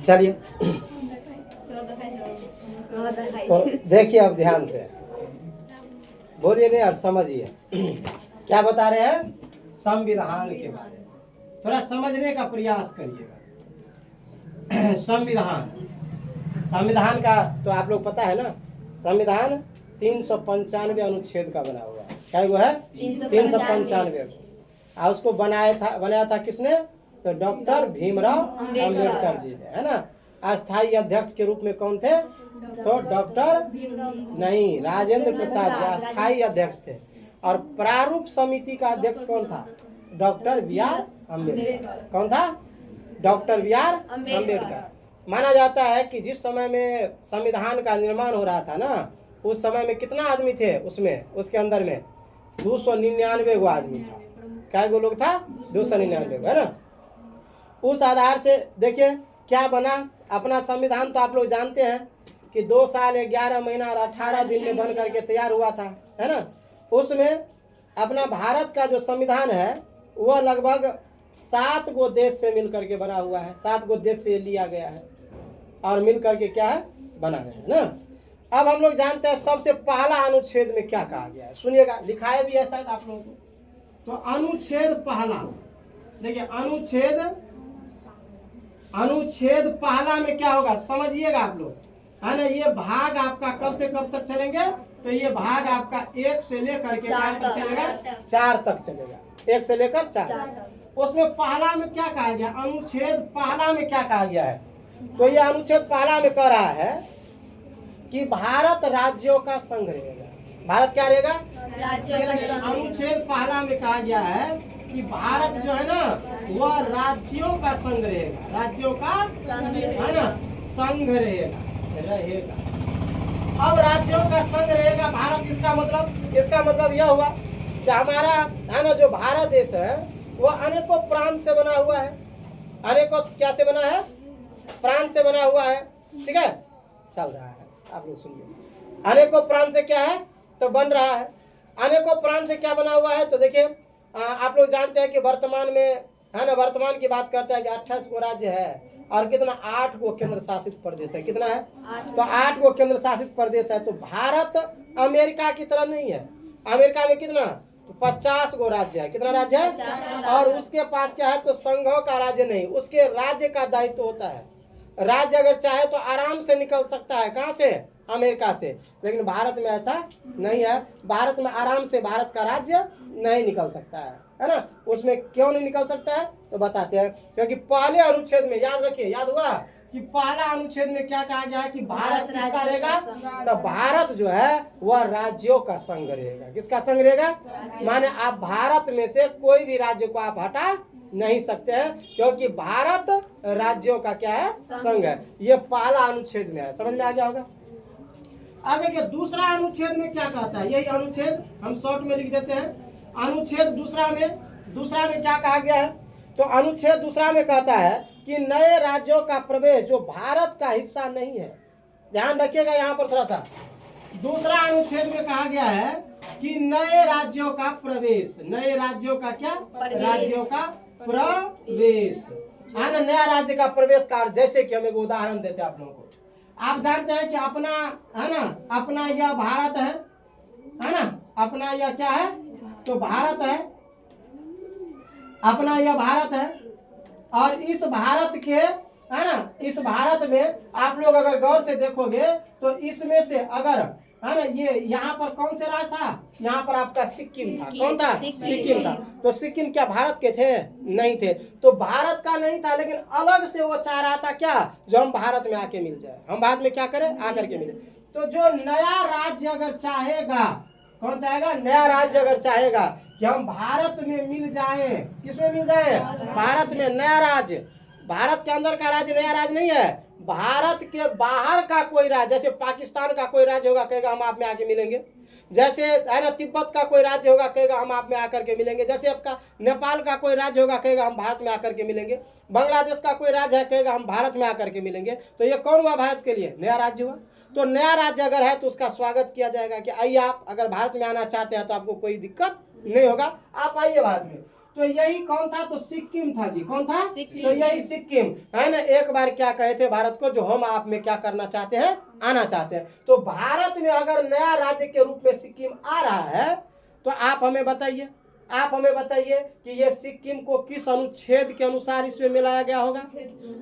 चलिए तो देखिए अब ध्यान से बोलिए नहीं और समझिए क्या बता रहे हैं संविधान के बारे में। थोड़ा समझने का प्रयास करिएगा। संविधान का तो आप लोग पता है ना, संविधान 395 अनुच्छेद का बना हुआ है। क्या वो है 395। और उसको बनाया था किसने? तो डॉक्टर भीमराव अंबेडकर जी ने, है ना। अस्थायी अध्यक्ष के रूप में कौन थे? तो डॉक्टर नहीं, राजेंद्र प्रसाद जी अस्थायी अध्यक्ष थे। और प्रारूप समिति का अध्यक्ष कौन था? Doctor B R Ambedkar. कौन था? Doctor B R Ambedkar. माना जाता है कि जिस समय में संविधान का निर्माण हो रहा था ना, उस समय में कितना आदमी थे उसमें, उसके अंदर में 299 गो आदमी था। क्या गो लोग था? 299, है ना। उस आधार से देखिए क्या बना अपना संविधान। तो आप लोग जानते हैं कि 2 साल 11 महीना और 18 दिन में बन करके तैयार हुआ था, है ना। उसमें अपना भारत का जो संविधान है वह लगभग 7 गो देश से मिल करके बना हुआ है। 7 गो देश से लिया गया है और मिल करके क्या है बना गया है ना। अब हम लोग जानते हैं सबसे पहला अनुच्छेद में क्या कहा गया है, सुनिएगा, लिखाए भी है शायद आप लोगों को। तो अनुच्छेद पहला देखिए, अनुच्छेद पहला में क्या होगा समझिएगा आप लोग, है ना। ये भाग आपका कब से कब तक चलेंगे? तो ये भाग आपका 1 से लेकर के 4 तक चलेगा, 4 तक चलेगा, 1 से लेकर 4। उसमें पहला में क्या कहा गया? अनुच्छेद पहला में क्या कहा गया है? तो ये अनुच्छेद पहला में कह रहा है कि भारत राज्यों का संघ रहेगा। भारत क्या रहेगा? अनुच्छेद पहला में कहा गया है कि भारत जो है ना वह राज्यों का संघ रहेगा। राज्यों का है ना संघ रहेगा। अब राज्यों का संघ रहेगा भारत, इसका मतलब यह हुआ कि हमारा है ना जो भारत देश है वह अनेकों प्रांत से बना हुआ है। अनेकों क्या से बना है? प्रांत से बना हुआ है। ठीक है, चल रहा है, आप लोग सुनिए। अनेकों प्रांत से क्या है तो बन रहा है। अनेकों प्रांत से क्या बना हुआ है? तो देखिए आप लोग जानते हैं कि वर्तमान में है ना, वर्तमान की बात करते हैं कि 28 गो राज्य है और कितना 8 गो केंद्र शासित प्रदेश है। कितना है? तो 8 गो केंद्र शासित प्रदेश है। तो भारत अमेरिका की तरह नहीं है। अमेरिका में कितना? तो 50 गो राज्य है। कितना राज्य है? और उसके पास क्या है? तो संघों का राज्य नहीं, उसके राज्य का दायित्व होता है। राज्य अगर चाहे तो आराम से निकल सकता है। कहाँ से? अमेरिका से। लेकिन भारत में ऐसा नहीं है। भारत में आराम से भारत का राज्य नहीं निकल सकता है ना। उसमें क्यों नहीं निकल सकता है तो बताते हैं। क्योंकि पहले अनुच्छेद में याद रखिए, याद हुआ कि पहला अनुच्छेद में क्या कहा गया है कि भारत किसका रहेगा? तो भारत जो है वह राज्यों का संघ रहेगा। किसका संघ रहेगा? माने आप भारत में से कोई भी राज्य को आप हटा नहीं सकते हैं, क्योंकि भारत राज्यों का क्या है? संघ है। ये पहला अनुच्छेद में है। समझ में आ गया होगा। अब देखिए दूसरा अनुच्छेद में क्या कहता है, यही अनुच्छेद हम शॉर्ट में लिख देते हैं। अनुच्छेद दूसरा में क्या कहा गया है? तो अनुच्छेद दूसरा में कहता है कि नए राज्यों का प्रवेश जो भारत का हिस्सा नहीं है, ध्यान रखिएगा यहाँ पर थोड़ा सा। दूसरा अनुच्छेद में कहा गया है कि नए राज्यों का प्रवेश, नए राज्यों का क्या? राज्यों का प्रवेश, है ना। नया राज्य का प्रवेश का, जैसे कि हम एक उदाहरण देते हैं आप लोगों को। आप जानते हैं कि अपना है ना, अपना यह भारत है ना, अपना यह क्या है? तो भारत है, अपना यह भारत है। और इस भारत के है ना, इस भारत में आप लोग अगर गौर से देखोगे तो इसमें से अगर है ना, ये यहाँ पर कौन से राज्य था? यहाँ पर आपका सिक्किम था। कौन था? सिक्किम था। तो सिक्किम क्या भारत के थे? नहीं थे। तो भारत का नहीं था, लेकिन अलग से वो चाह रहा था क्या? जो हम भारत में आके मिल जाए, हम भारत में क्या करें? आकर के मिले। तो जो नया राज्य अगर चाहेगा, कौन चाहेगा? नया राज्य अगर चाहेगा कि हम भारत में मिल जाए, किसमें मिल जाए? भारत में। नया राज्य, भारत के अंदर का राज्य नया राज्य नहीं है, भारत के बाहर का कोई राज्य, जैसे पाकिस्तान का कोई राज्य होगा कहेगा हम आप में आके मिलेंगे। जैसे है ना तिब्बत का कोई राज्य होगा कहेगा हम आप में आकर के मिलेंगे। जैसे आपका नेपाल का कोई राज्य होगा कहेगा हम भारत में आकर के मिलेंगे। बांग्लादेश का कोई राज्य है कहेगा हम भारत में आकर के मिलेंगे। तो ये कौन हुआ? भारत के लिए नया राज्य हुआ। तो नया राज्य अगर है तो उसका स्वागत किया जाएगा कि आइए आप अगर भारत में आना चाहते हैं तो आपको कोई दिक्कत नहीं होगा, आप आइए भारत में। तो यही कौन था, तो सिक्किम था जी। कौन था, सिक्किम। तो यही सिक्किम है ना। एक बार क्या कहे थे भारत को, जो हम आप में क्या करना चाहते हैं, आना चाहते हैं। तो भारत में अगर नया राज्य के रूप में सिक्किम आ रहा है, तो आप हमें बताइए, आप हमें बताइए कि ये सिक्किम को किस अनुच्छेद के अनुसार इसमें मिलाया गया होगा।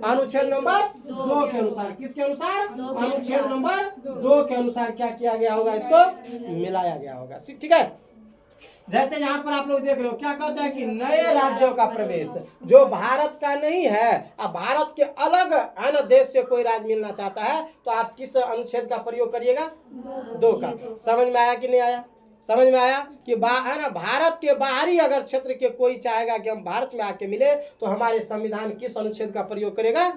अनुच्छेद नंबर 2 के अनुसार। किसके अनुसार, अनुच्छेद नंबर 2 के अनुसार क्या किया गया होगा, इसको मिलाया गया होगा। ठीक है। जैसे यहाँ पर आप लोग देख रहे हो, क्या कहता है कि नए राज्यों का प्रवेश जो भारत का नहीं है, अब भारत के अलग है ना देश से कोई राज्य मिलना चाहता है, तो आप किस अनुच्छेद का प्रयोग करिएगा, 2 का। समझ में आया कि नहीं आया, समझ में आया कि है ना, भारत के बाहरी अगर क्षेत्र के कोई चाहेगा कि हम भारत में आके मिले, तो हमारे संविधान किस अनुच्छेद का प्रयोग करेगा,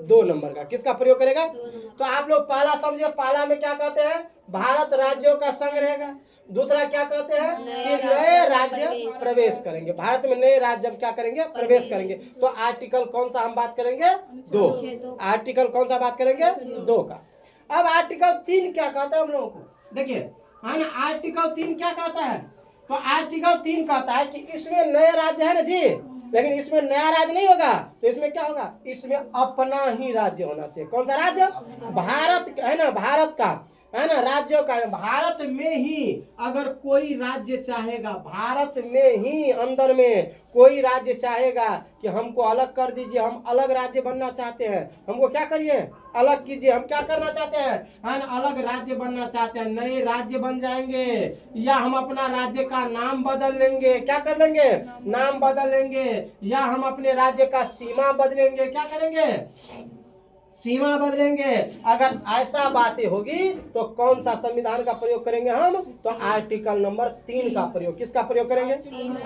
2 नंबर का। किसका प्रयोग करेगा, तो आप लोग पहला समझिए, पहला में क्या कहते हैं, भारत राज्यों का संघ रहेगा। दूसरा क्या कहते हैं कि नए राज्य प्रवेश करेंगे, भारत में नए राज्य क्या करेंगे, प्रवेश करेंगे। तो आर्टिकल कौन सा हम बात करेंगे, 2। आर्टिकल कौन सा बात करेंगे, 2 का। अब आर्टिकल 3 क्या कहता है हम लोगों को, देखिए है ना, आर्टिकल 3 क्या कहता है, तो आर्टिकल 3 कहता है कि इसमें नए राज्य है ना जी, लेकिन इसमें नया राज्य नहीं होगा, तो इसमें क्या होगा, इसमें अपना ही राज्य होना चाहिए। कौन सा राज्य, भारत है ना, भारत का है ना, राज्यों का। भारत में ही अगर कोई राज्य चाहेगा, भारत में ही अंदर में कोई राज्य चाहेगा कि हमको अलग कर दीजिए, हम अलग राज्य बनना चाहते हैं, हमको क्या करिए, अलग कीजिए, हम क्या करना चाहते हैं, है ना, अलग राज्य बनना चाहते हैं, नए राज्य बन जाएंगे, या हम अपना राज्य का नाम बदल लेंगे, क्या कर लेंगे, नाम बदल लेंगे, या हम अपने राज्य का सीमा बदलेंगे, क्या करेंगे, सीमा बदलेंगे। अगर ऐसा बातें होगी तो कौन सा संविधान का प्रयोग करेंगे हम, तो आर्टिकल नंबर 3 का प्रयोग। किसका प्रयोग करेंगे,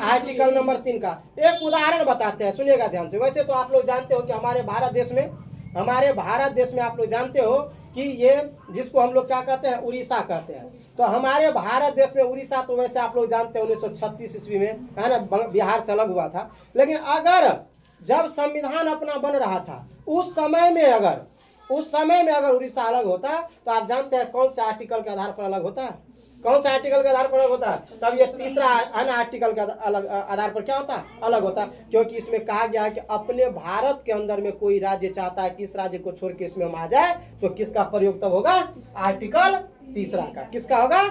आर्टिकल नंबर 3 का। एक उदाहरण बताते हैं, सुनिएगा ध्यान से। वैसे तो आप लोग जानते हो कि हमारे भारत देश में आप लोग जानते हो कि ये जिसको हम लोग क्या कहते हैं, उड़ीसा कहते हैं। तो हमारे भारत देश में उड़ीसा तो वैसे आप लोग जानते हो 1936 ईस्वी में है ना, बिहार से अलग हुआ था। लेकिन अगर जब संविधान अपना बन रहा था, उस समय में अगर उड़ीसा अलग होता, तो आप जानते हैं कौन से आर्टिकल के आधार पर अलग होता है, कौन सा आर्टिकल के आधार पर अलग होता है, तब ये तीसरा आर्टिकल के आधार पर क्या होता, अलग होता। क्योंकि इसमें कहा गया है कि अपने भारत के अंदर में कोई राज्य चाहता है कि इस राज्य को छोड़ के इसमें हम आ जाए, तो किसका प्रयोग तब होगा, आर्टिकल 3 का। किसका होगा,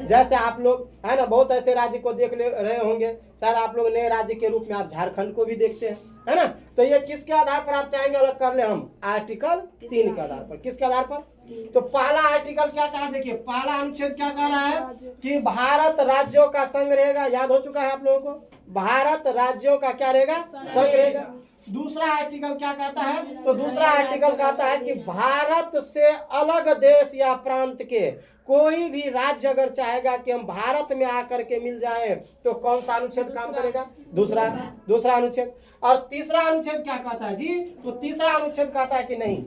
जैसे आप लोग है ना बहुत ऐसे राज्य को देख ले रहे होंगे, शायद आप लोग नए राज्य के रूप में आप झारखंड को भी देखते हैं, है ना। तो ये किसके आधार पर आप चाहेंगे अलग कर ले, हम आर्टिकल 3 के आधार पर। किसके आधार पर, तो पहला आर्टिकल क्या कहा, देखिए पहला अनुच्छेद क्या कह रहा है कि भारत राज्यों का संघ रहेगा। याद हो चुका है आप लोगों को, भारत राज्यों का क्या रहेगा, संघ रहेगा। दूसरा आर्टिकल क्या कहता है, तो दूसरा आर्टिकल कहता है कि भारत से अलग देश या प्रांत के कोई भी राज्य अगर चाहेगा कि हम भारत में आकर के मिल जाए, तो कौन सा अनुच्छेद काम करेगा, दूसरा अनुच्छेद। और तीसरा अनुच्छेद क्या कहता है जी, तो तीसरा अनुच्छेद कहता है कि नहीं,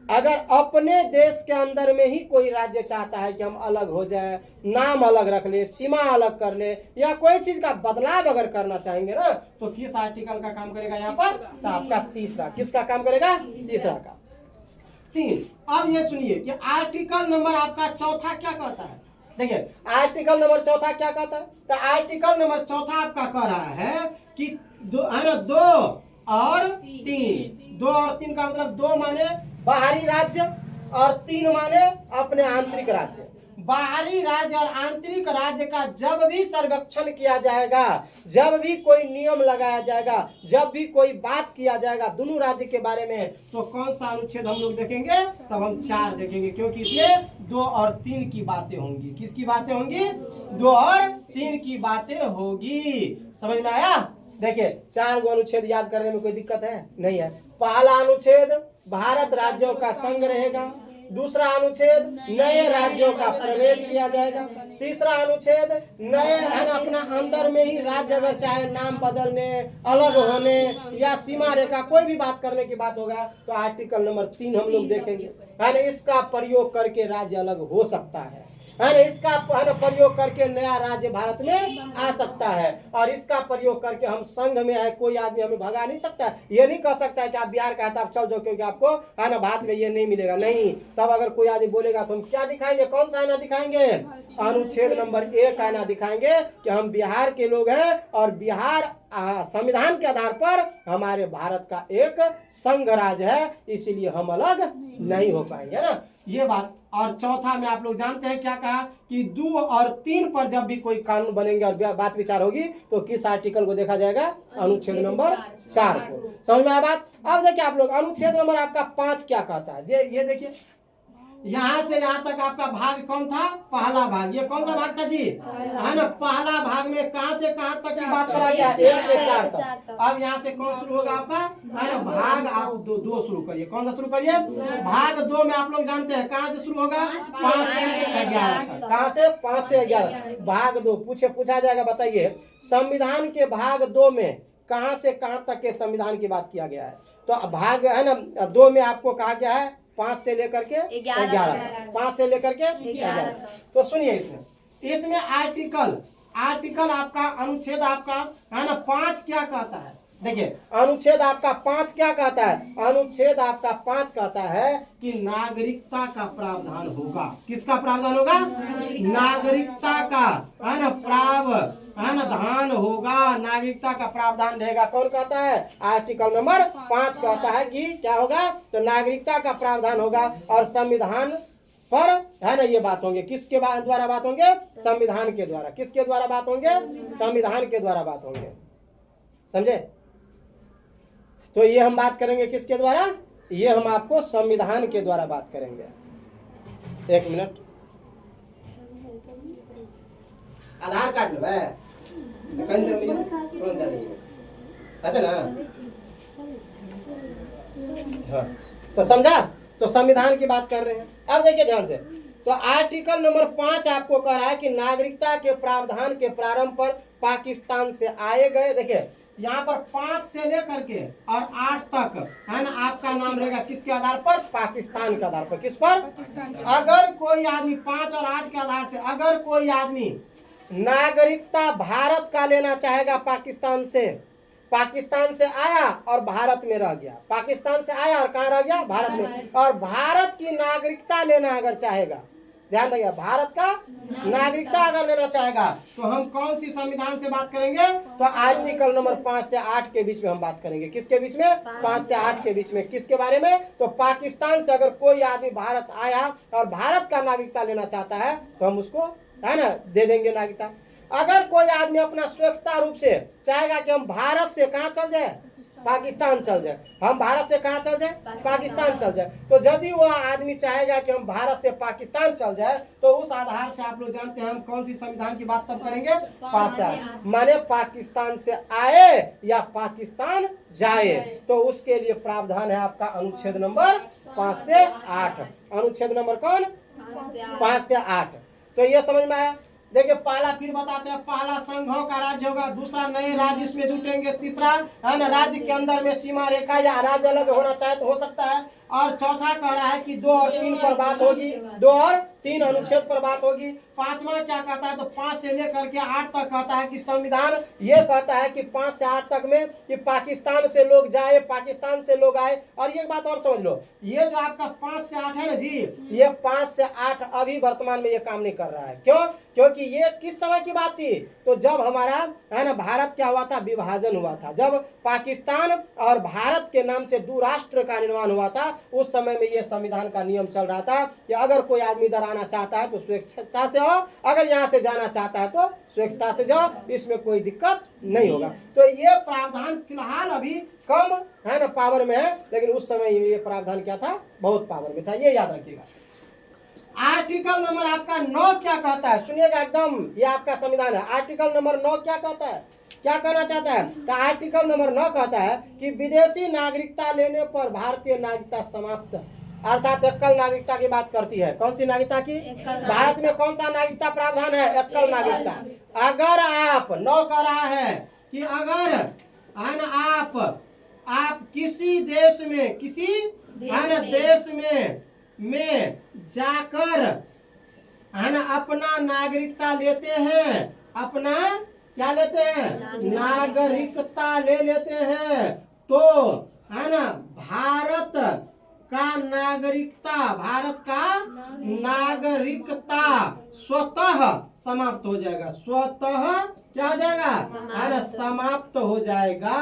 अगर अपने देश के अंदर में ही कोई राज्य चाहता है कि हम अलग हो जाए, नाम अलग रख ले, सीमा अलग कर ले, या कोई चीज का बदलाव अगर करना चाहेंगे ना, तो किस आर्टिकल का काम करेगा यहाँ पर, तो आपका तीसरा। किसका काम करेगा, तीसरा का, 3। अब ये सुनिए कि आर्टिकल नंबर आपका चौथा क्या कहता है। देखिए आर्टिकल नंबर चौथा क्या कहता है, तो आर्टिकल नंबर चौथा आपका कह रहा है कि 2 और 3 का मतलब 2 माने बाहरी राज्य और 3 माने अपने आंतरिक राज्य। बाहरी राज्य और आंतरिक राज्य का जब भी सर्वेक्षण किया जाएगा, जब भी कोई नियम लगाया जाएगा, जब भी कोई बात किया जाएगा दोनों राज्य के बारे में, तो कौन सा अनुच्छेद हम लोग देखेंगे, तब हम 4 देखेंगे, क्योंकि इसमें 2 और 3 की बातें होंगी। किसकी बातें होंगी, 2 और 3 की बातें होगी। समझ में आया। देखिए 4 गो अनुच्छेद याद करने में कोई दिक्कत है, नहीं है। पहला अनुच्छेद भारत राज्यों का संघ रहेगा। दूसरा अनुच्छेद नए राज्यों का प्रवेश किया जाएगा। तीसरा अनुच्छेद नए अपना अंदर में ही राज्य अगर चाहे नाम बदलने, अलग होने या सीमा रेखा कोई भी बात करने की बात होगा, तो आर्टिकल नंबर 3 हम लोग देखेंगे, है ना। इसका प्रयोग करके राज्य अलग हो सकता है ना, इसका प्रयोग करके नया राज्य भारत में आ सकता है, और इसका प्रयोग करके हम संघ में है, कोई आदमी हमें भगा नहीं सकता। ये नहीं कह सकता है कि आप बिहार का है तो आप चल जाओ, क्योंकि आपको है ना भारत में ये नहीं मिलेगा, नहीं। तब अगर कोई आदमी बोलेगा तो हम क्या दिखाएंगे, कौन सा आईना दिखाएंगे, अनुच्छेद नंबर 1 आईना दिखाएंगे कि हम बिहार के लोग हैं और बिहार संविधान के आधार पर हमारे भारत का एक संघ राज्य है, इसीलिए हम अलग नहीं हो पाएंगे ना, ये बात। और चौथा में आप लोग जानते हैं क्या कहा कि 2 और 3 पर जब भी कोई कानून बनेंगे और बात विचार होगी तो किस आर्टिकल को देखा जाएगा, अनुच्छेद नंबर 4 को। समझ में आया बात। अब देखिए आप लोग अनुच्छेद नंबर आपका 5 क्या कहता है, ये देखिए यहाँ से यहाँ तक आपका भाग कौन था, पहला भाग। ये कौन सा भाग था जी, है ना, पहला भाग में कहाँ से कहाँ तक की बात करा गया, 1 से 4 तक। अब यहाँ से कौन शुरू होगा आपका, है ना, भाग आप 2 शुरू करिए। कौन सा शुरू करिए, भाग 2 में आप लोग जानते हैं कहाँ से शुरू होगा, 5 से 11 तक। कहाँ से, 5 से 11 भाग 2। पूछा जाएगा, बताइए संविधान के भाग 2 में कहाँ से कहाँ तक के संविधान की बात किया गया है। तो भाग है ना 2 में आपको कहा गया है 5 से लेकर के 11, 5 से लेकर के 11। तो सुनिए इसमें आर्टिकल आपका, अनुच्छेद आपका है ना 5 क्या कहता है। देखिए अनुच्छेद आपका 5 क्या कहता है, अनुच्छेद आपका 5 कहता है कि नागरिकता का प्रावधान होगा। किसका प्रावधान होगा, नागरिकता का, है ना, प्रावधान होगा, नागरिकता का प्रावधान रहेगा। कौन कहता है, आर्टिकल नंबर 5 कहता है कि क्या होगा, तो नागरिकता का प्रावधान होगा और संविधान पर, है ना, ये बात होंगे। किसके द्वारा बात होंगे, संविधान के द्वारा। किसके द्वारा बात होंगे, संविधान के द्वारा बात होंगे, समझे। तो ये हम बात करेंगे किसके द्वारा, ये हम आपको संविधान के द्वारा बात करेंगे। 1 मिनट, आधार कार्ड लो है ना, हाँ। तो समझा, तो संविधान की बात कर रहे हैं। अब देखिए ध्यान से, तो आर्टिकल नंबर 5 आपको कह रहा है कि नागरिकता के प्रावधान के प्रारंभ पर पाकिस्तान से आए गए। देखिए यहाँ पर 5 से लेकर के और 8 तक, है ना, आपका नाम रहेगा किसके आधार पर, पाकिस्तान के आधार पर। किस पर, अगर कोई आदमी 5 और 8 के आधार से अगर कोई आदमी नागरिकता भारत का लेना चाहेगा, पाकिस्तान से आया और भारत में रह गया, पाकिस्तान से आया और कहाँ रह गया, भारत में, और भारत की नागरिकता लेना अगर चाहेगा, ध्यान रखिए, भारत का नागरिकता अगर लेना चाहेगा तो हम कौन सी संविधान से बात करेंगे, तो आर्टिकल नंबर 5 से 8 के बीच में हम बात करेंगे। किसके बीच में, 5 से 8 के बीच में। किसके बारे में, तो पाकिस्तान से अगर कोई आदमी भारत आया और भारत का नागरिकता लेना चाहता है तो हम उसको, है ना, दे देंगे नागरिकता। अगर कोई आदमी अपना स्वच्छता रूप से चाहेगा कि हम भारत से कहाँ चल जाए, पाकिस्तान चल जाए, हम भारत से कहाँ चल जाए, पाकिस्तान चल जाए, तो यदि वह आदमी चाहेगा कि हम भारत से पाकिस्तान चल जाए तो उस आधार से आप लोग जानते हैं हम कौन सी संविधान की बात तब करेंगे, 5 से 8, माने पाकिस्तान से आए या पाकिस्तान जाए, तो उसके लिए प्रावधान है आपका अनुच्छेद नंबर 5 से 8। अनुच्छेद नंबर कौन, 5 से 8। तो ये समझ में आया। देखिए पहला फिर बताते हैं, पहला संघों का राज्य होगा, दूसरा नए राज्य इसमें जुटेंगे, तीसरा, है ना, राज्य के अंदर में सीमा रेखा या राज्य अलग होना चाहे तो हो सकता है, और चौथा कह रहा है कि 2 और 3 पर बात होगी, 2 और 3 अनुच्छेद पर बात होगी। 5वां क्या कहता है, तो 5 से लेकर के 8 तक कहता है कि संविधान ये कहता है कि 5 से 8 तक में कि पाकिस्तान से लोग जाए, पाकिस्तान से लोग आए। और ये बात और समझ लो, ये जो आपका 5 से 8 है ना जी, ये 5 से 8 अभी वर्तमान में ये काम नहीं कर रहा है। क्यों, क्योंकि ये किस समय की बात थी, तो जब हमारा, है ना, भारत क्या हुआ था, विभाजन हुआ था, जब पाकिस्तान और भारत के नाम से 2 राष्ट्र का निर्माण हुआ था, उस समय में ये संविधान का नियम चल रहा था कि अगर कोई आदमी इधर आना चाहता है तो स्वेच्छा से आओ, अगर यहाँ से जाना चाहता है तो स्वेच्छा से जाओ, इसमें कोई दिक्कत नहीं होगा। तो ये प्रावधान फिलहाल अभी कम, है ना, पावर में है, लेकिन उस समय ये प्रावधान क्या था, बहुत पावर में था, ये याद रखिएगा। आर्टिकल नंबर आपका 9 क्या कहता है, सुनिएगा एकदम, ये आपका संविधान है। आर्टिकल नंबर 9 क्या कहता है, क्या कहना चाहता है, तो आर्टिकल नंबर 9 कहता है कि विदेशी नागरिकता लेने पर भारतीय नागरिकता समाप्त, अर्थात एकल नागरिकता की बात करती है। कौन सी नागरिकता की, भारत में कौन सा नागरिकता प्रावधान है, एकल नागरिकता। अगर आप 9 कह रहा है कि अगर, है ना, आप किसी देश में, किसी, है ना, देश में जाकर, है ना, अपना नागरिकता लेते हैं, अपना क्या लेते हैं, नागरिकता ले लेते हैं, तो, है ना, भारत का नागरिकता स्वतः समाप्त हो जाएगा, स्वतः क्या हो जाएगा, है ना, समाप्त हो जाएगा,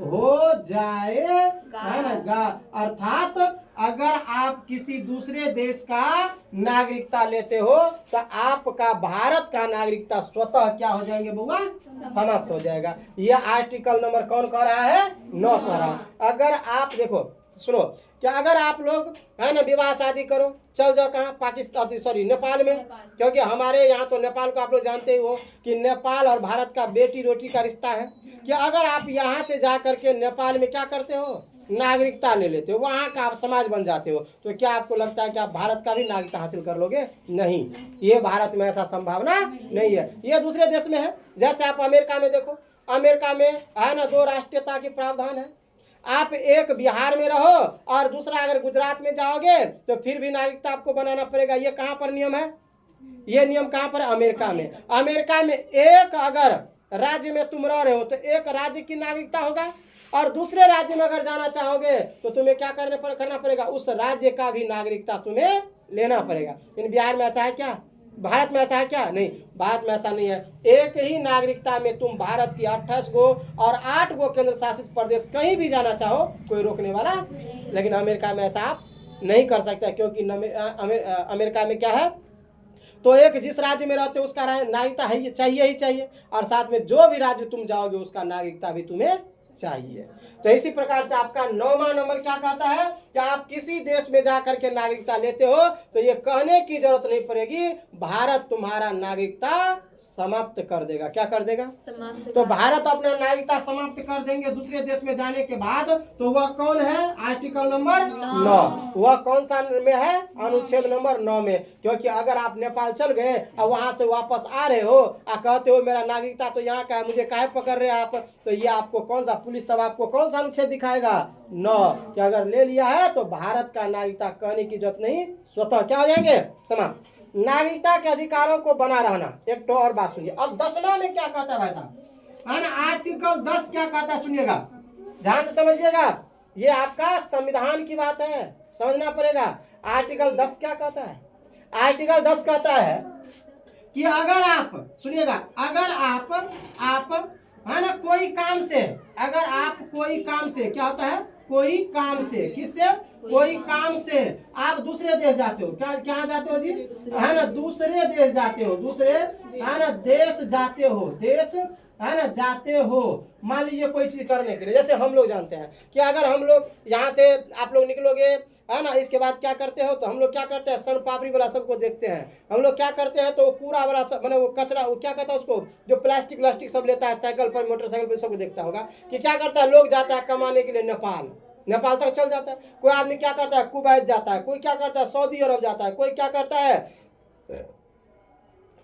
हो जाएगा, है ना गा। अर्थात अगर आप किसी दूसरे देश का नागरिकता लेते हो तो आपका भारत का नागरिकता स्वतः क्या हो जाएंगे बुआ, समाप्त हो जाएगा। ये आर्टिकल नंबर कौन कह रहा है, 9 कह रहा है। अगर आप देखो सुनो, क्या अगर आप लोग है ना विवाह शादी करो, चल जाओ कहाँ, पाकिस्तान सॉरी नेपाल में, क्योंकि हमारे यहाँ तो नेपाल को आप लोग जानते ही हो कि नेपाल और भारत का बेटी रोटी का रिश्ता है। कि अगर आप यहाँ से जा करके नेपाल में क्या करते हो, नागरिकता ले लेते हो, वहाँ का आप समाज बन जाते हो, तो क्या आपको लगता है कि आप भारत का भी नागरिकता हासिल कर लोगे? नहीं, ये भारत में ऐसा संभावना नहीं है, ये दूसरे देश में है। जैसे आप अमेरिका में देखो, अमेरिका में है ना 2 राष्ट्रीयता की प्रावधान है। आप एक बिहार में रहो और दूसरा अगर गुजरात में जाओगे तो फिर भी नागरिकता आपको बनाना पड़ेगा। ये कहाँ पर नियम है, ये नियम कहाँ पर है, अमेरिका में। अमेरिका में एक अगर राज्य में तुम रह रहे हो तो एक राज्य की नागरिकता होगा, और दूसरे राज्य में अगर जाना चाहोगे तो तुम्हें क्या करना पड़ेगा, उस राज्य का भी नागरिकता तुम्हें लेना पड़ेगा। इन बिहार में ऐसा है क्या, भारत में ऐसा है क्या? नहीं, भारत में ऐसा नहीं है। एक ही नागरिकता में तुम भारत की 28 गो और 8 गो केंद्र शासित प्रदेश कहीं भी जाना चाहो, कोई रोकने वाला। लेकिन अमेरिका में ऐसा आप नहीं कर सकते, क्योंकि अमेरिका में क्या है, तो एक जिस राज्य में रहते हो उसका नागरिकता है चाहिए ही चाहिए, और साथ में जो भी राज्य तुम जाओगे उसका नागरिकता भी तुम्हें चाहिए। तो इसी प्रकार से आपका 9वां नंबर क्या कहता है कि आप किसी देश में जाकर के नागरिकता लेते हो तो ये कहने की जरूरत नहीं पड़ेगी, भारत तुम्हारा नागरिकता समाप्त कर देगा। क्या कर देगा? तो भारत अपना नागरिकता समाप्त कर देंगे दूसरे देश में जाने के बाद। तो वह कौन है, आर्टिकल नंबर 9। वह कौन सा में है, अनुच्छेद नंबर 9 में। क्योंकि अगर आप नेपाल चल गए और वहां से वापस आ रहे हो और कहते हो मेरा नागरिकता तो यहाँ का है, मुझे काहे पकड़ रहे हैं आप, तो ये आपको कौन सा पुलिस तब आपको कौन सा अनुच्छेद दिखाएगा, 9, कि अगर ले लिया है तो भारत का नागरिकता कहने की जरूरत नहीं, स्वतः क्या हो जाएंगे, समाप्त। नागरिकता के अधिकारों को बना रहना। एक तो और बात सुनिए, अब 10वां में क्या कहता है भाई साहब, है ना, आर्टिकल 10 क्या कहता है, सुनिएगा ध्यान से समझिएगा, ये आपका संविधान की बात है, समझना पड़ेगा। आर्टिकल 10 क्या कहता है, आर्टिकल 10 कहता है कि अगर आप सुनिएगा, अगर आप है ना कोई काम से, अगर आप कोई काम से, क्या होता है, कोई काम से, किससे, कोई काम से आप दूसरे देश जाते हो, क्या जाते हो जी, है ना, दूसरे देश जाते हो, दूसरे है ना देश जाते हो, देश है ना जाते हो। मान लीजिए कोई चीज करने के लिए, जैसे हम लोग जानते हैं कि अगर हम लोग यहाँ से आप लोग निकलोगे, है ना, इसके बाद क्या करते हो, तो हम लोग क्या करते हैं, सन पापड़ी वाला सबको देखते हैं। हम लोग क्या करते हैं, तो पूरा वाला सब मैंने वो कचरा, वो क्या कहता है उसको, जो प्लास्टिक सब लेता है साइकिल पर मोटरसाइकिल पर, सबको देखता होगा कि क्या करता है, लोग जाता है कमाने के लिए नेपाल तक चल जाता है। कोई आदमी क्या करता है, कुवैत जाता है, कोई क्या करता है, सऊदी अरब जाता है, कोई क्या करता है,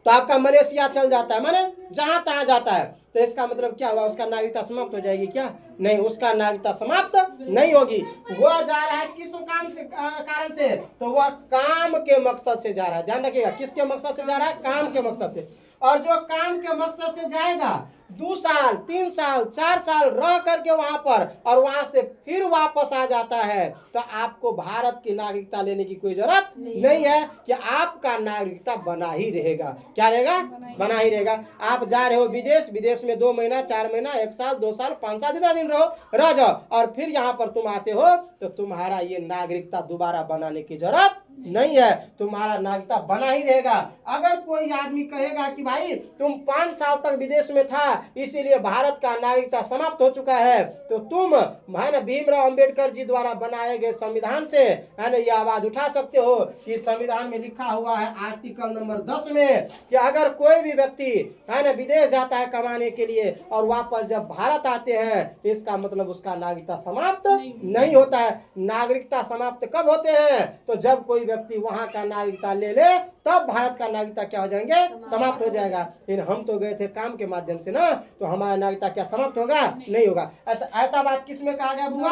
तो आपका मलेशिया चल जाता है, माने जहां तहां जाता है। तो इसका मतलब क्या हुआ, उसका नागरिकता समाप्त हो जाएगी क्या? नहीं, उसका नागरिकता समाप्त नहीं होगी। वह जा रहा है किस काम से, कारण से, तो वह काम के मकसद से जा रहा है। ध्यान रखिएगा, किसके मकसद से जा रहा है, काम के मकसद से। और जो काम के मकसद से जाएगा 2 साल 3 साल 4 साल रह करके वहां पर, और वहां से फिर वापस आ जाता है, तो आपको भारत की नागरिकता लेने की कोई जरूरत नहीं है, कि आपका नागरिकता बना ही रहेगा। क्या रहेगा, बना ही रहेगा। आप जा रहे हो विदेश में 2 महीना 4 महीना 1 साल 2 साल 5 साल जितना दिन रह जाओ, और फिर यहाँ पर तुम आते हो, तो तुम्हारा ये नागरिकता दोबारा बनाने की जरूरत नहीं है, तुम्हारा नागरिकता बना ही रहेगा। अगर कोई आदमी कहेगा कि भाई तुम 5 साल तक विदेश में था इसीलिए भारत का नागरिकता समाप्त हो चुका है, तो तुम है ना भीमराव अंबेडकर जी द्वारा बनाए गए संविधान से है ना ये आवाज उठा सकते हो कि संविधान में लिखा हुआ है आर्टिकल नंबर 10 में कि अगर कोई भी व्यक्ति है ना विदेश जाता है कमाने के लिए और वापस जब भारत आते हैं, तो इसका मतलब उसका नागरिकता समाप्त नहीं होता है। नागरिकता समाप्त कब होते हैं, तो जब कोई व्यक्ति वहां का नागरिकता ले ले, तब भारत का नागरिकता क्या हो जाएंगे, समाप्त हो जाएगा। लेकिन हम तो गए थे काम के माध्यम से ना, तो हमारा नागरिकता क्या समाप्त होगा, नहीं होगा। ऐसा बात किस में कहा गया बुआ,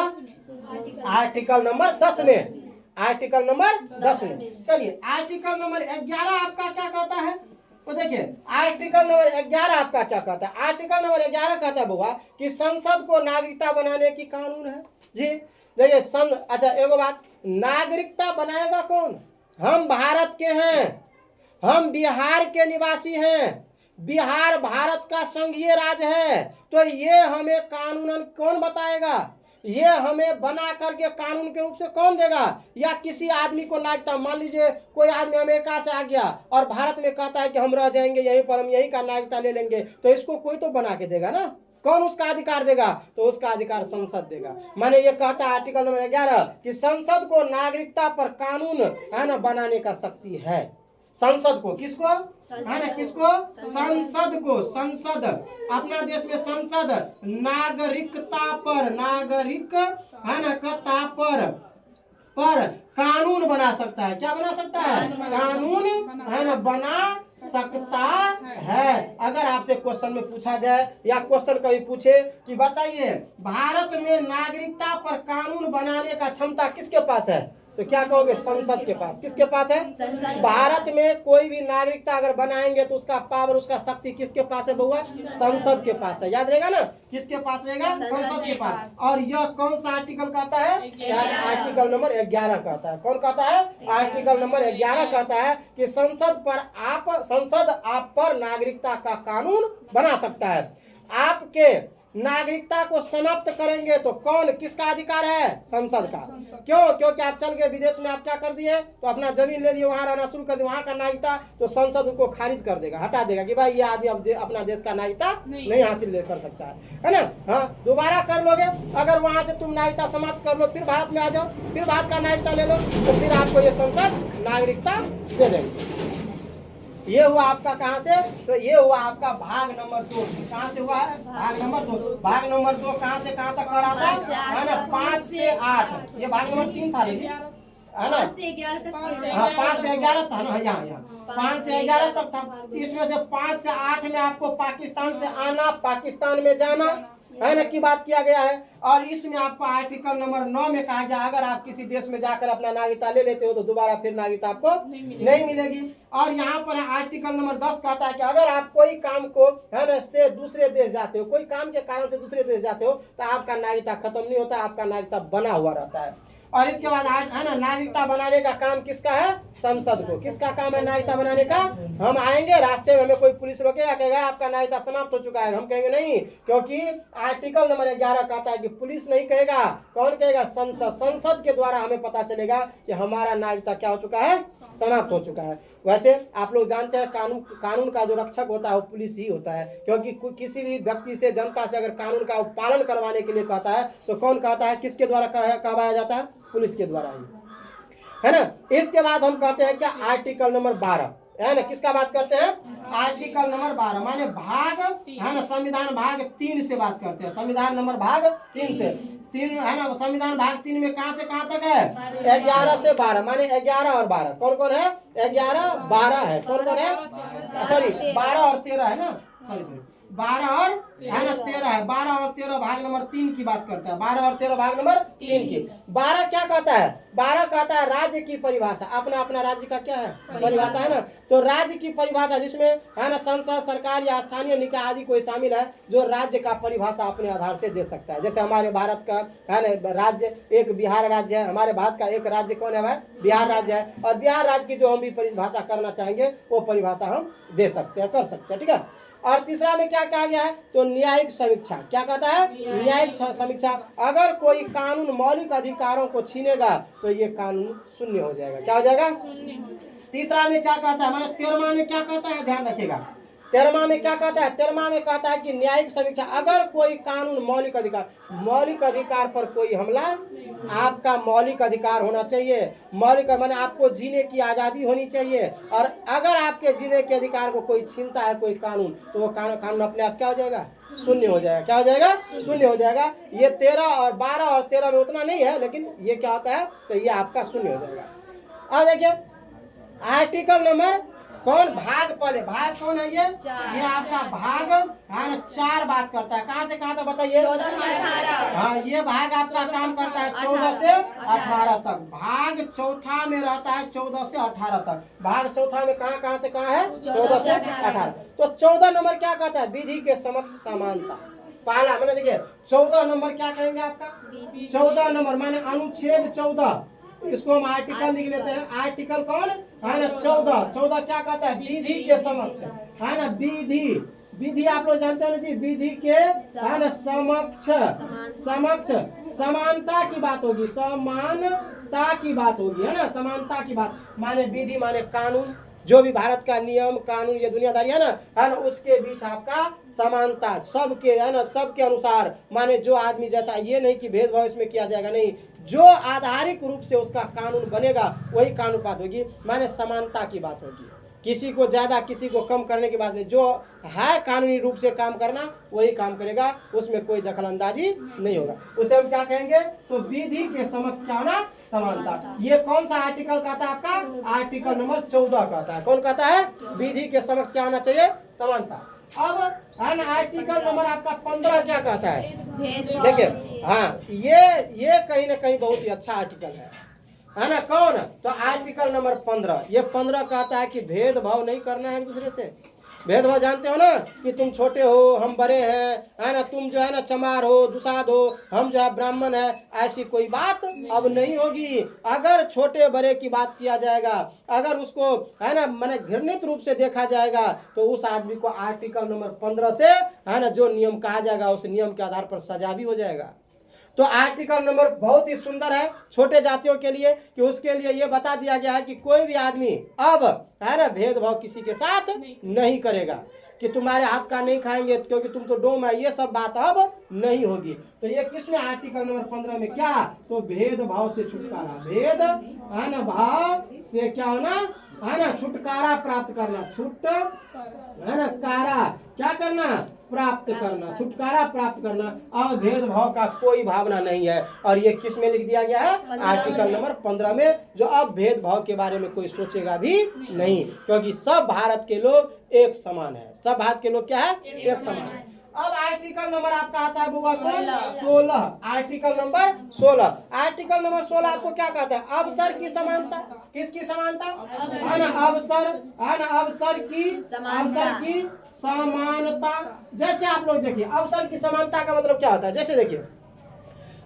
आर्टिकल नंबर 10 में, आर्टिकल नंबर 10 में। चलिए आर्टिकल नंबर 11 आपका क्या कहता है, तो देखिए आर्टिकल नंबर 11 आपका क्या कहता है। आर्टिकल नंबर 11 कहता है बुआ कि संसद को नागरिकता बनाने की कानून है जी। देखिए अच्छा एगो बात, नागरिकता बनाएगा कौन, हम भारत के हैं, हम बिहार के निवासी हैं, बिहार भारत का संघीय राज्य है, तो ये हमें कानूनन कौन बताएगा? ये हमें बना करके कानून के रूप से कौन देगा? या किसी आदमी को नागरिकता, मान लीजिए कोई आदमी अमेरिका से आ गया और भारत में कहता है कि हम रह जाएंगे यहीं पर, हम यहीं का नागरिकता ले लेंगे, तो इसको कोई तो बना के देगा ना। कौन उसका अधिकार देगा? तो उसका अधिकार संसद देगा। माने ये कहता है आर्टिकल नंबर 11 कि संसद को नागरिकता पर कानून है ना बनाने का शक्ति है। संसद को, किसको है ना, किसको? संसद को। संसद, अपना देश में संसद नागरिकता पर, नागरिक है ना कता पर कानून बना सकता है। क्या बना सकता है? कानून है ना बना सकता है। अगर आपसे क्वेश्चन में पूछा जाए या क्वेश्चन कभी पूछे कि बताइए भारत में नागरिकता पर कानून बनाने का क्षमता किसके पास है, तो क्या कहोगे? संसद के पास। किसके पास है? भारत में कोई भी नागरिकता अगर बनाएंगे तो उसका पावर, उसका शक्ति किसके पास है बउआ? संसद के पास है। याद रहेगा ना, किसके पास रहेगा? संसद के पास। और यह कौन सा आर्टिकल कहता है? आर्टिकल नंबर 11 कहता है। कौन कहता है? आर्टिकल नंबर 11 कहता है कि संसद आप पर नागरिकता का कानून बना सकता है। आपके नागरिकता को समाप्त करेंगे तो कौन, किसका अधिकार है? संसद का। क्यों? क्योंकि आप चल के विदेश में आप क्या कर दिए, तो अपना जमीन ले लिए, वहां रहना शुरू कर दिए, वहां का नागरिकता, तो संसद उनको खारिज कर देगा, हटा देगा कि भाई ये आदमी अब अपना देश का नागरिकता नहीं हासिल कर सकता है ना। हाँ, दोबारा कर लोगे, अगर वहां से तुम नागरिकता समाप्त कर लो, फिर भारत में आ जाओ, फिर भारत का नागरिकता ले लो, तो फिर आपको ये संसद नागरिकता दे देंगे। ये हुआ आपका कहाँ से? तो ये हुआ आपका भाग नंबर 2। कहाँ से हुआ है? भाग नंबर 2। भाग नंबर 2 कहाँ से कहाँ तक कर रहा था? है ना, 5 से 8। ये भाग नंबर 3 था है ना, 5 से 11 था ना, यहाँ 5 से 11 तक था। इसमें से 5 से 8 में आपको पाकिस्तान से आना, पाकिस्तान में जाना है ना की बात किया गया है। और इसमें आपको आर्टिकल नंबर 9 में कहा गया अगर आप किसी देश में जाकर अपना नागरिकता ले लेते हो तो दोबारा फिर नागरिकता आपको नहीं मिलेगी। और यहाँ पर आर्टिकल नंबर 10 कहता है कि अगर आप कोई काम को है ना से दूसरे देश जाते हो, कोई काम के कारण से दूसरे देश जाते हो, तो आपका नागरिकता खत्म नहीं होता, आपका नागरिकता बना हुआ रहता है। और इसके बाद है ना नागरिकता बनाने का काम किसका है? संसद को। किसका काम है नागरिकता बनाने का? हम आएंगे रास्ते में हमें कोई पुलिस रोकेगा, कहेगा आपका नागरिकता समाप्त हो चुका है, हम कहेंगे नहीं, क्योंकि आर्टिकल नंबर 11 कहता है कि पुलिस नहीं कहेगा, कौन कहेगा? संसद। संसद के द्वारा हमें पता चलेगा कि हमारा नागरिकता क्या हो चुका है? समाप्त हो चुका है। वैसे आप लोग जानते हैं कानून का जो रक्षक होता है वो पुलिस ही होता है, क्योंकि किसी भी व्यक्ति से, जनता से अगर कानून का पालन करवाने के लिए कहता है तो कौन कहता है? किसके द्वारा कहवाया जाता है? पुलिस के द्वारा ही, है ना। इसके बाद हम कहते हैं क्या? आर्टिकल नंबर 12 है ना, किसका बात करते हैं? आर्टिकल नंबर 12 माने भाग है ना, संविधान भाग 3 से बात करते हैं। संविधान नंबर भाग 3 से 3 है ना, संविधान भाग 3 में कहां से कहां तक है? 11 से 12 माने 11 और 12 कौन कौन है? 11 12 है। कौन कौन है? सॉरी 12 और 13 है ना, सॉरी 12 और है ना 13 है। 12 और 13 भाग नंबर 3 की बात करता है। 12 और 13 भाग नंबर 3 की। 12 क्या कहता है? 12 कहता है राज्य की परिभाषा। अपना अपना राज्य का क्या है? परिभाषा है ना। तो राज्य की परिभाषा जिसमें है ना संसद, सरकार या स्थानीय निकाय आदि कोई शामिल है, जो राज्य का परिभाषा अपने आधार से दे सकता है। जैसे हमारे भारत का है ना राज्य एक बिहार राज्य है, हमारे भारत का एक राज्य कौन है भाई? बिहार राज्य है। और बिहार राज्य की जो हम भी परिभाषा करना चाहेंगे वो परिभाषा हम दे सकते हैं, कर सकते हैं, ठीक है। और तीसरा में क्या कहा गया है? तो न्यायिक समीक्षा। क्या कहता है? न्यायिक समीक्षा। अगर कोई कानून मौलिक अधिकारों को छीनेगा तो ये कानून शून्य हो जाएगा। क्या हो जाएगा? तीसरा में क्या कहता है? हमारे 13वां में क्या कहता है? ध्यान रखिएगा, 13वां में क्या कहता है? 13वां में कहता है कि न्यायिक समीक्षा। अगर कोई कानून मौलिक अधिकार पर कोई हमला, आपका मौलिक अधिकार होना चाहिए, मौलिक माने आपको जीने की आज़ादी होनी चाहिए, और अगर आपके जीने के अधिकार को कोई छीनता है कोई कानून, तो वो कानून अपने आप क्या हो जाएगा? शून्य हो जाएगा। क्या हो जाएगा? शून्य हो जाएगा। ये 13 और 12 और 13 में उतना नहीं है, लेकिन ये क्या होता है? तो ये आपका शून्य हो जाएगा। अब देखिए आर्टिकल नंबर कौन? भाग पहले भाग कौन है? ये आपका भाग है ना 4 बात करता है। कहाँ से कहाँ तक बताइए? 14 से 18। हाँ, ये भाग आपका काम करता है 14 से 18 तक। भाग चौथा में रहता है 14 से 18 तक। भाग चौथा में कहाँ से कहाँ है? 14 से 18। तो 14 नंबर क्या कहता है? विधि के समक्ष समानता। पहला मैंने देखिए 14 नंबर क्या कहेंगे आपका? 14 नंबर माने अनुच्छेद 14 इसको हम आर्टिकल लिख लेते हैं। आर्टिकल कौन है ना 14। 14 क्या कहता है? विधि के समक्ष, है ना। विधि, विधि आप लोग जानते हैं ना जी, विधि के है ना समक्ष, समक्ष समानता की बात होगी, समानता की बात होगी, है ना। समानता की बात माने विधि माने कानून, जो भी भारत का नियम कानून ये दुनियादारी है ना, उसके बीच आपका समानता, सबके है ना, सबके अनुसार माने जो आदमी जैसा, ये नहीं कि भेदभाव इसमें किया जाएगा, नहीं, जो आधारिक रूप से उसका कानून बनेगा वही कानून बात होगी, माने समानता की बात होगी। किसी को ज्यादा किसी को कम करने की बात नहीं, जो है कानूनी रूप से काम करना वही काम करेगा, उसमें कोई दखल अंदाजी नहीं होगा। उसे हम क्या कहेंगे? तो विधि के समक्ष क्या होना? समानता। ये कौन सा आर्टिकल कहता है आपका? आर्टिकल नंबर 14 कहता है। कौन कहता है? विधि के समक्ष क्या होना चाहिए? समानता। अब आर्टिकल नंबर आपका 15 क्या कहता है? देखिए, हाँ, ये कहीं ना कहीं बहुत ही अच्छा आर्टिकल है ना। कौन? तो आर्टिकल नंबर 15, ये 15 कहता है कि भेदभाव नहीं करना है एक दूसरे से। भेदभाव जानते हो ना, कि तुम छोटे हो हम बड़े हैं, है ना, तुम जो है ना चमार हो दुसाद हो, हम जो है ब्राह्मण है, ऐसी कोई बात अब नहीं होगी। अगर छोटे बड़े की बात किया जाएगा, अगर उसको है ना मैंने घृणित रूप से देखा जाएगा, तो उस आदमी को आर्टिकल नंबर 15 से है ना जो नियम कहा जाएगा, उस नियम के आधार पर सजा भी हो जाएगा। तो आर्टिकल नंबर बहुत ही सुंदर है छोटे जातियों के लिए, कि उसके लिए ये बता दिया गया है कि कोई भी आदमी अब है ना भेदभाव किसी के साथ नहीं करेगा, कि तुम्हारे हाथ का नहीं खाएंगे क्योंकि तुम तो डोम है, ये सब बात अब नहीं होगी। तो ये किसमें? आर्टिकल नंबर 15 में क्या? तो भेदभाव से छुटकारा, भेद है ना भाव से क्या होना है ना छुटकारा प्राप्त करना, छुट है ना कारा क्या करना? प्राप्त करना, छुटकारा प्राप्त करना। अब भेदभाव का कोई भावना नहीं है। और ये किस में लिख दिया गया है? आर्टिकल नंबर 15 में, जो अब भेदभाव के बारे में कोई सोचेगा भी नहीं, क्योंकि सब भारत के लोग एक समान है। सब भारत के लोग क्या है? एक समान है। अब आर्टिकल नंबर आपका आता है बुआ 16। आर्टिकल नंबर 16, आर्टिकल नंबर 16 आपको क्या कहता है? अवसर की समानता। किसकी समानता? है ना अवसर, है ना अवसर की समानता। जैसे आप लोग देखिए, अवसर की समानता का मतलब क्या होता है? जैसे देखिए,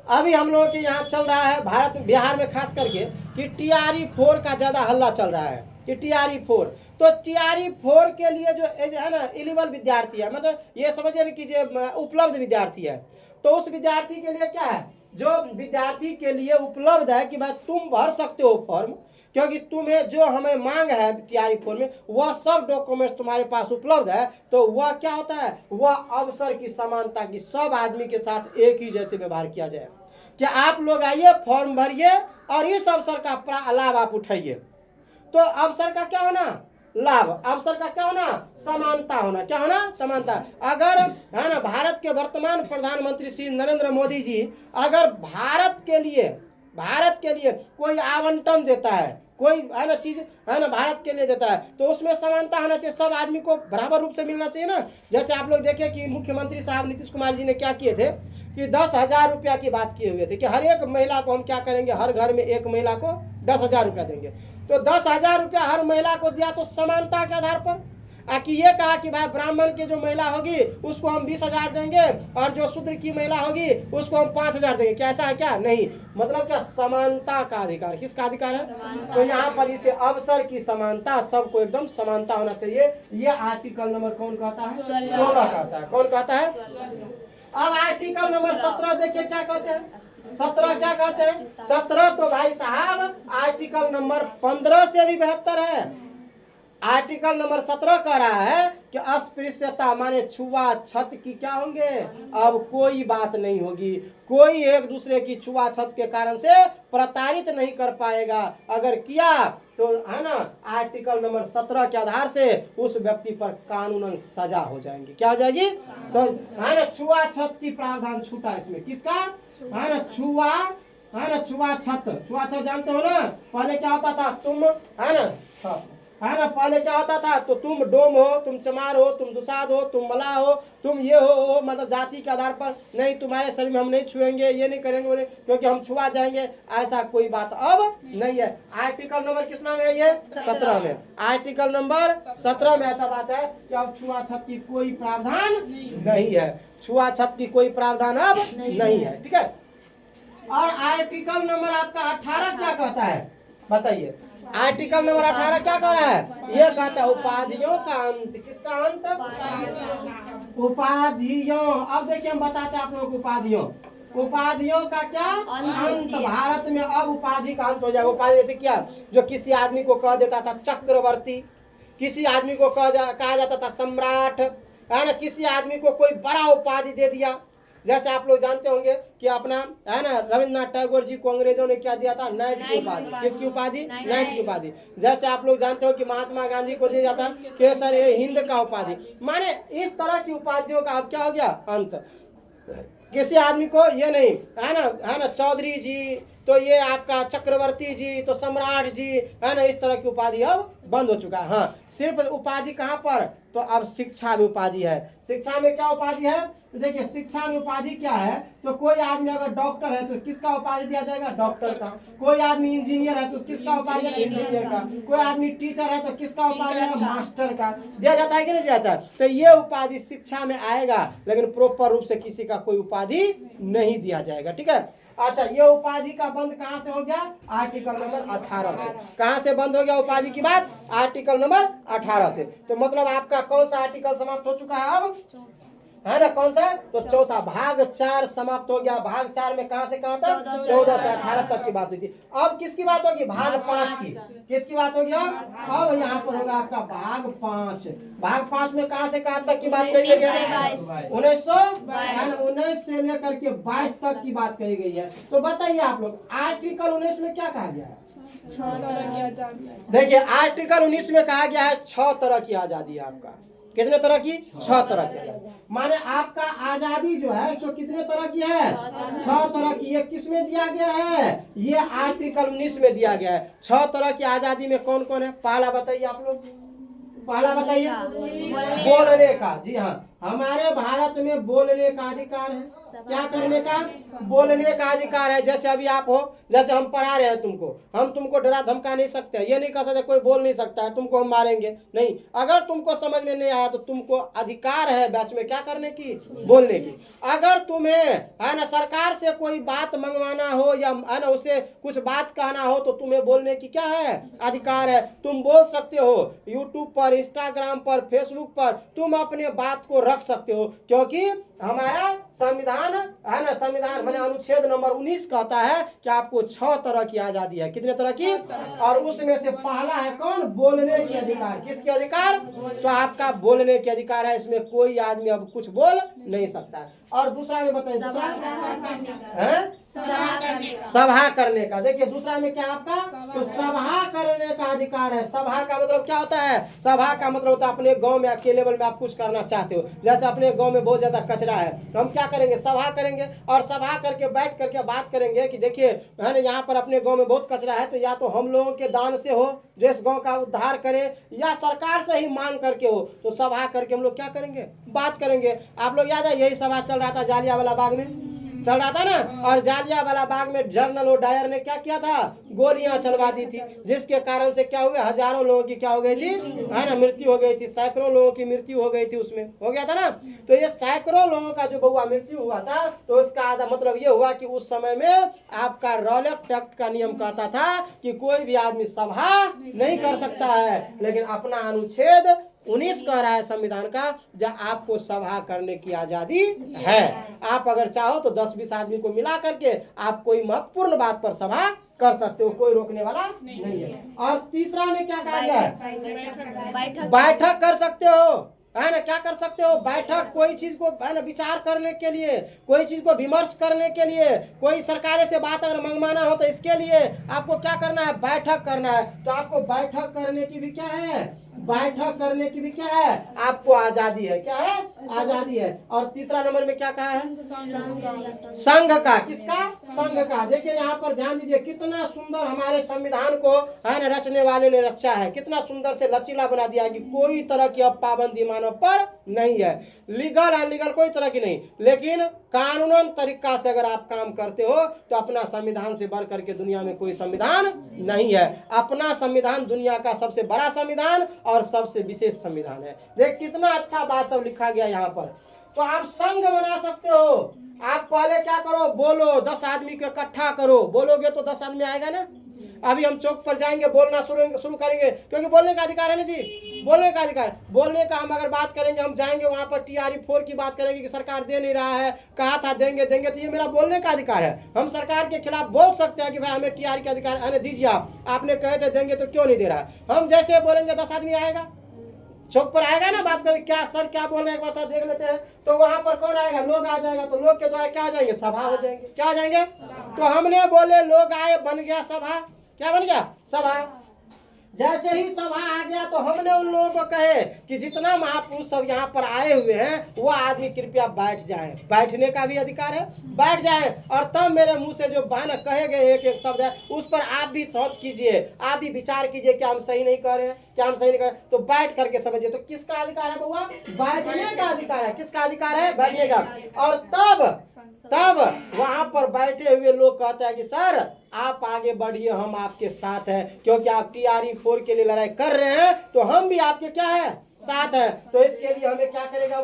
अभी हम लोगों के यहाँ चल रहा है भारत बिहार में खास करके कि टीआरई 4 का ज्यादा हल्ला चल रहा है, कि टीआरई 4। तो टीआरई 4 के लिए जो है ना एलिजिबल विद्यार्थी है, मतलब ये समझिए कि जो उपलब्ध विद्यार्थी है, तो उस विद्यार्थी के लिए क्या है? जो विद्यार्थी के लिए उपलब्ध है कि भाई तुम भर सकते हो फॉर्म, क्योंकि तुम्हें जो हमें मांग है टीआरई 4 में वह सब डॉक्यूमेंट्स तुम्हारे पास उपलब्ध है। तो वह क्या होता है? वह अवसर की समानता की, सब आदमी के साथ एक ही जैसे व्यवहार किया जाए, कि आप लोग आइए फॉर्म भरिए और इस अवसर का लाभ आप उठाइए। तो अवसर का क्या होना? लाभ। अवसर का क्या होना? समानता होना। क्या होना? समानता। अगर है ना भारत के वर्तमान प्रधानमंत्री श्री नरेंद्र मोदी जी अगर भारत के लिए कोई आवंटन देता है, कोई है ना चीज है ना भारत के लिए देता है, तो उसमें समानता होना चाहिए, सब आदमी को बराबर रूप से मिलना चाहिए ना। जैसे आप लोग देखिए कि मुख्यमंत्री साहब नीतीश कुमार जी ने क्या किए थे कि 10,000 रुपया की बात किए हुए थे, कि हर एक महिला को हम क्या करेंगे, हर घर में एक महिला को 10,000 रुपया देंगे। तो 10,000 रुपया हर महिला को दिया, तो समानता के आधार पर कि ये कहा कि भाई ब्राह्मण की जो महिला होगी उसको हम 20,000 देंगे और जो शूद्र की महिला होगी उसको हम 5,000 देंगे। क्या ऐसा है? क्या नहीं, मतलब क्या? समानता का अधिकार। किसका अधिकार है? तो यहाँ पर इसे अवसर की समानता, सबको एकदम समानता होना चाहिए। ये आर्टिकल नंबर कौन कहता है? 16 कहता है। कौन कहता है? अब आर्टिकल नंबर 17 देखिए क्या कहते हैं? 17 क्या कहते हैं? 17 तो भाई साहब आर्टिकल नंबर 15 से भी बेहतर है। आर्टिकल नंबर 17 कह रहा है कि अस्पृश्यता माने छुआछूत की क्या होंगे? अब कोई बात नहीं होगी, कोई एक दूसरे की छुआछूत के कारण से प्रताड़ित नहीं कर पाएगा। अगर किया तो है ना आर्टिकल नंबर 17 के आधार से उस व्यक्ति पर कानूनन सजा हो जाएंगी। क्या हो जाएगी? तो है ना छुआछूत की प्रावधान छूटा इसमें। किसका? है ना छुआछूत जानते हो ना? पहले क्या होता था? तुम है ना पहले क्या होता था? तो तुम डोम हो, तुम चमार हो, तुम दुसाद हो, तुम मला हो, तुम ये हो, मतलब जाति के आधार पर नहीं, तुम्हारे शरीर में हम नहीं छुएंगे, ये नहीं करेंगे क्योंकि हम छुआ जाएंगे। ऐसा कोई बात अब नहीं है। आर्टिकल नंबर कितना में है? ये 17 में। आर्टिकल नंबर 17 में ऐसा बात है कि अब छुआछूत की कोई प्रावधान नहीं है। छुआछूत की कोई प्रावधान अब नहीं है। ठीक है। और आर्टिकल नंबर आपका 18 क्या कहता है, बताइए। आर्टिकल नंबर 18 क्या कह रहा है, ये कहता है उपाधियों का अंत। किसका अंत, उपाधियों। अब देखिए हम बताते हैं आप लोगों को उपाधियों का क्या अंत। भारत में अब उपाधि का अंत हो जाएगा। उपाधि जैसे क्या, जो किसी आदमी को कह देता था चक्रवर्ती, किसी आदमी को कहा जाता था सम्राट, है ना, किसी आदमी को कोई बड़ा उपाधि दे दिया। जैसे आप लोग जानते होंगे कि अपना, है ना, रविन्द्रनाथ टैगोर जी को अंग्रेजों ने क्या दिया था, नाइट की उपाधि। किसकी उपाधि, नाइट की उपाधि। जैसे आप लोग जानते हो कि महात्मा गांधी को दिया जाता केसर ए हिंद का उपाधि। माने इस तरह की उपाधियों का अब क्या हो गया, अंत। किसी आदमी को ये नहीं, है ना चौधरी जी, तो ये आपका चक्रवर्ती जी, तो सम्राट जी, है ना, इस तरह की उपाधि अब बंद हो चुका है। हाँ, सिर्फ उपाधि कहाँ पर, तो अब शिक्षा में उपाधि है। शिक्षा में क्या उपाधि है, तो देखिए शिक्षा में उपाधि क्या है, तो कोई आदमी अगर डॉक्टर है तो किसका उपाधि दिया जाएगा, डॉक्टर का। कोई आदमी इंजीनियर है तो किसका उपाधि है, इंजीनियर का। कोई आदमी टीचर है तो किसका उपाधि है, मास्टर का। दिया जाता है कि नहीं दिया जाता है। तो ये उपाधि शिक्षा में आएगा, लेकिन प्रॉपर रूप से किसी का कोई उपाधि नहीं दिया जाएगा। ठीक है, अच्छा, ये उपाधि का बंद कहां से हो गया, आर्टिकल नंबर 18 से। कहां से बंद हो गया उपाधि की बात, आर्टिकल नंबर 18 से। तो मतलब आपका कौन सा आर्टिकल समाप्त हो चुका है अब, है ना, कौन सा, तो चौथा। भाग 4 समाप्त हो गया। भाग 4 में कहां से कहां तक, 14 से 18 तक की बात हुई थी। अब किसकी बात होगी, भाग 5 की। किसकी बात होगी अब यहाँ पर होगा आपका भाग 5। भाग 5 में कहां से कहां तक की बात कही गई है, 1919 से लेकर के 22 तक की बात कही गई है। तो बताइए आप लोग, आर्टिकल 19 में क्या कहा गया है, देखिए आर्टिकल 19 में कहा गया है 6 तरह की आजादी है आपका। कितने तरह की, 6 तरह की। माने आपका आजादी जो है जो कितने तरह की है, 6 तरह की। ये किस में दिया गया है, ये आर्टिकल 19 में दिया गया है। 6 तरह की आजादी में कौन कौन है, पहला बताइए आप लोग, पहला बताइए, बोलने का। जी हाँ, हमारे भारत में बोलने का अधिकार है। क्या करने का, बोलने का अधिकार है। जैसे अभी आप हो, जैसे हम पढ़ा रहे हैं तुमको, हम तुमको डरा धमका नहीं सकते। ये नहीं कह सकते कोई बोल नहीं सकता है, तुमको हम मारेंगे नहीं। अगर तुमको समझ में नहीं आया तो तुमको अधिकार है बैच में क्या करने की, बोलने की। अगर तुम्हें, है ना, सरकार से कोई बात मंगवाना हो या, है ना, उसे कुछ बात कहना हो तो तुम्हें बोलने की क्या है, अधिकार है। तुम बोल सकते हो यूट्यूब पर, इंस्टाग्राम पर, फेसबुक पर, तुम अपने बात को रख सकते हो, क्योंकि हमारा संविधान, है ना, संविधान मैंने अनुच्छेद नंबर 19 कहता है कि आपको 6 तरह की आजादी है। कितने तरह की, और उसमें से पहला है कौन, बोलने की अधिकार। किसके अधिकार, तो आपका बोलने के अधिकार है। इसमें कोई आदमी अब कुछ बोल नहीं सकता है। और दूसरा में बताइए, दूसरा सभा करने का। देखिए दूसरा में क्या आपका, तो सभा करने का अधिकार है। सभा का मतलब क्या होता है, सभा का मतलब होता है अपने गांव में के लेवल में आप कुछ करना चाहते हो। जैसे अपने गांव में बहुत ज्यादा कचरा है तो हम क्या करेंगे, सभा करेंगे, और सभा करके बैठ करके बात करेंगे कि देखिए, है ना, यहाँ पर अपने गांव में बहुत कचरा है, तो या तो हम लोगों के दान से हो जो इस गांव का उद्धार करे, या सरकार से ही मांग करके हो। तो सभा करके हम लोग क्या करेंगे, बात करेंगे। आप लोग याद है यही सभा चल रहा था जालियांवाला बाग में, चल रहा था ना। और जालियांवाला बाग में जनरल डायर ने क्या किया था, गोलियां चलवा दी थी, जिसके कारण से क्या हुआ, हजारों लोगों की क्या हो गई थी, है ना, मृत्यु हो गई थी। सैकड़ों लोगों की मृत्यु हो गई थी, उसमें हो गया था ना। तो ये सैकड़ों लोगों का जो बहुआ मृत्यु हुआ था, तो उसका आधा मतलब ये हुआ कि उस समय में आपका रॉलेट एक्ट का नियम कहता था कि कोई भी आदमी सभा नहीं कर सकता है, लेकिन अपना अनुच्छेद 19 कह रहा है संविधान का, जब आपको सभा करने की आजादी है। आप अगर चाहो तो 10-20 आदमी को मिला करके आप कोई महत्वपूर्ण बात पर सभा कर सकते हो, कोई रोकने वाला नहीं है। और तीसरा में क्या कहा गया है, बैठक कर सकते हो, है ना, क्या कर सकते हो, बैठक। कोई चीज को, है ना, विचार करने के लिए, कोई चीज को विमर्श करने के लिए, कोई सरकार से बात अगर मंगवाना हो तो इसके लिए आपको क्या करना है, बैठक करना है। तो आपको बैठक करने की भी क्या है, बैठक करने की भी क्या है, आपको आजादी है। क्या है, आजादी है। और तीसरा नंबर में क्या कहा है, संघ का। किसका, संघ का। देखिए यहाँ पर ध्यान दीजिए, कितना सुंदर हमारे संविधान को, है ना, रचने वाले ने रचा है। कितना सुंदर से लचीला बना दिया है कि कोई तरह की अब पाबंदी मानव पर नहीं है, लीगल अनलीगल कोई तरह की नहीं। लेकिन कानूनन तरीका से अगर आप काम करते हो तो अपना संविधान से बढ़ करके दुनिया में कोई संविधान नहीं है। अपना संविधान दुनिया का सबसे बड़ा संविधान और सबसे विशेष संविधान है। देख कितना अच्छा बात सब लिखा गया यहाँ पर। तो आप संघ बना सकते हो। आप पहले क्या करो, बोलो, 10 आदमी को इकट्ठा करो, बोलोगे तो 10 आदमी आएगा ना। अभी हम चौक पर जाएंगे, बोलना शुरू करेंगे, क्योंकि बोलने का अधिकार है ना जी, बोलने का अधिकार, बोलने का। हम अगर बात करेंगे, हम जाएंगे वहां पर TRE 4 की बात करेंगे कि सरकार दे नहीं रहा है, कहा था देंगे देंगे, तो ये मेरा बोलने का अधिकार है। हम सरकार के खिलाफ बोल सकते हैं कि भाई हमें TRE का अधिकार है, दीजिए, आपने कहे थे देंगे तो क्यों नहीं दे रहा। हम जैसे बोलेंगे 10 आदमी आएगा, चौक पर आएगा ना, बात करें क्या सर क्या बोल रहे हैं, एक बार देख लेते हैं। तो वहां पर कौन आएगा, लोग आ जाएगा, तो लोग के द्वारा क्या हो जाएंगे, सभा हो जाएंगे। क्या हो जाएंगे, तो हमने बोले लोग आए, बन गया सभा। क्या बन गया, सभा। जैसे ही सभा आ गया तो हमने उन लोगों को कहे कि जितना महापुरुष सब यहाँ पर आए हुए हैं वो आदमी कृपया बैठ जाएं। बैठने का भी अधिकार है, बैठ जाएं। और तब मेरे मुंह से जो बहन कहे गए एक एक शब्द है, उस पर आप भी थॉट कीजिए, आप भी विचार कीजिए, क्या हम सही नहीं कर रहे हैं, क्या हम सही नहीं कर रहे, तो बैठ करके समझिए। तो किसका अधिकार है बउआ, बैठने का अधिकार है। किसका अधिकार है, बैठने का। और तब वहां पर बैठे हुए लोग कहते हैं कि सर आप आगे बढ़िए, हम आपके साथ हैं, क्योंकि आप TRE 4 के लिए लड़ाई कर रहे हैं, तो हम भी आपके क्या है, साथ है। तो इसके लिए हमें क्या करेगा,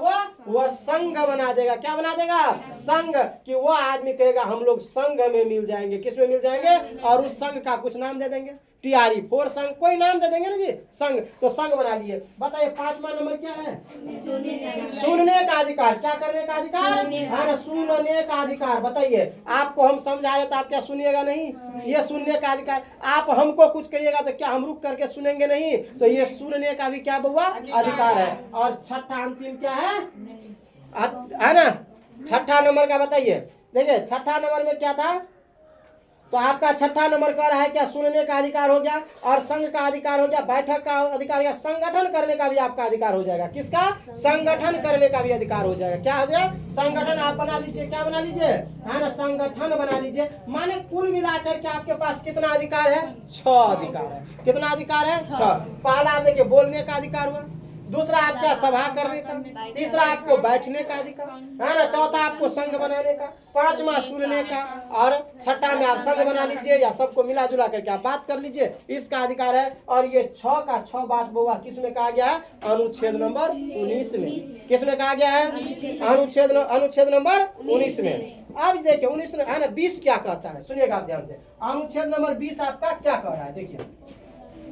वो संघ बना देगा। क्या बना देगा, संघ। कि वो आदमी कहेगा हम लोग संघ में मिल जाएंगे। किस में मिल जाएंगे, और उस संघ का कुछ नाम दे देंगे, TRE 4 संघ, कोई नाम दे देंगे ना जी, संघ। तो संघ बना लिए। बताइए 5वां नंबर क्या है, सुनने का अधिकार। क्या करने का अधिकार, है ना, सुनने का अधिकार। बताइए, आपको हम समझा रहे तो आप क्या सुनिएगा नहीं, ये सुनने का अधिकार। आप हमको कुछ कहिएगा तो क्या हम रुक करके सुनेंगे नहीं, तो ये सुनने का भी क्या बउआ, अधिकार है। और छठा अंतिम क्या है ना, छठा नंबर का बताइए। देखिए छठा नंबर में क्या था, तो आपका छठा नंबर कह रहा है क्या, सुनने का अधिकार हो गया, और संघ का अधिकार हो गया, बैठक का अधिकार हो गया, संगठन करने का भी आपका अधिकार हो जाएगा। किसका, संगठन करने का भी अधिकार हो जाएगा। क्या हो जाएगा, संगठन आप बना लीजिए। क्या बना लीजिए, है ना, संगठन बना लीजिए। माने कुल मिलाकर के आपके पास कितना अधिकार है, 6 अधिकार है। कितना अधिकार है, 6। पहला आप देखिए बोलने का अधिकार हुआ, दूसरा आपका सभा करने का, तीसरा आपको बैठने का अधिकार, है ना, चौथा आपको संघ बनाने का, 5वां सुनने का, और छठा में आप संघ बना लीजिए या सबको मिला जुला करके आप बात कर लीजिए, इसका अधिकार है। और ये 6 का 6 बात बउआ किस में कहा गया है, अनुच्छेद नंबर 19 में। किस में कहा गया है, अनुच्छेद नंबर 19 में। अब देखिए 19 है ना, 20 क्या कहता है, सुनिएगा आप ध्यान से। अनुच्छेद नंबर 20 आपका क्या कह रहा है, देखिए।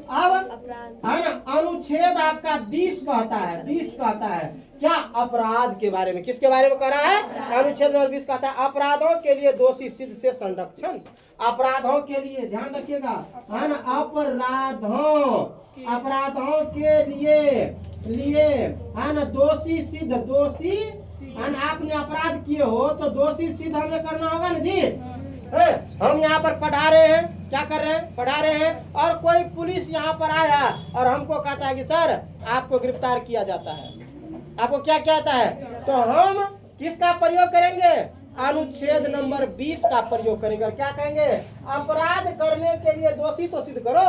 अब है ना, अनुच्छेद आपका 20 कहता है, 20 कहता है क्या, अपराध के बारे में। किसके बारे में कह रहा है, अनुच्छेद नंबर 20 कहता है अपराधों के लिए दोषी सिद्ध से संरक्षण। अपराधों के लिए ध्यान रखिएगा, है ना, अपराधों के लिए है ना, दोषी सिद्ध, दोषी है ना, आपने अपराध किए हो तो दोषी सिद्ध हमें करना होगा ना जी। हम यहाँ पर पढ़ा रहे हैं, क्या कर रहे हैं, पढ़ा रहे हैं, और कोई पुलिस यहाँ पर आया और हमको कहता है कि सर आपको गिरफ्तार किया जाता है, आपको क्या कहता है, तो हम किसका प्रयोग करेंगे, अनुच्छेद नंबर 20 का प्रयोग करेंगे। और क्या कहेंगे, अपराध करने के लिए दोषी तो सिद्ध करो।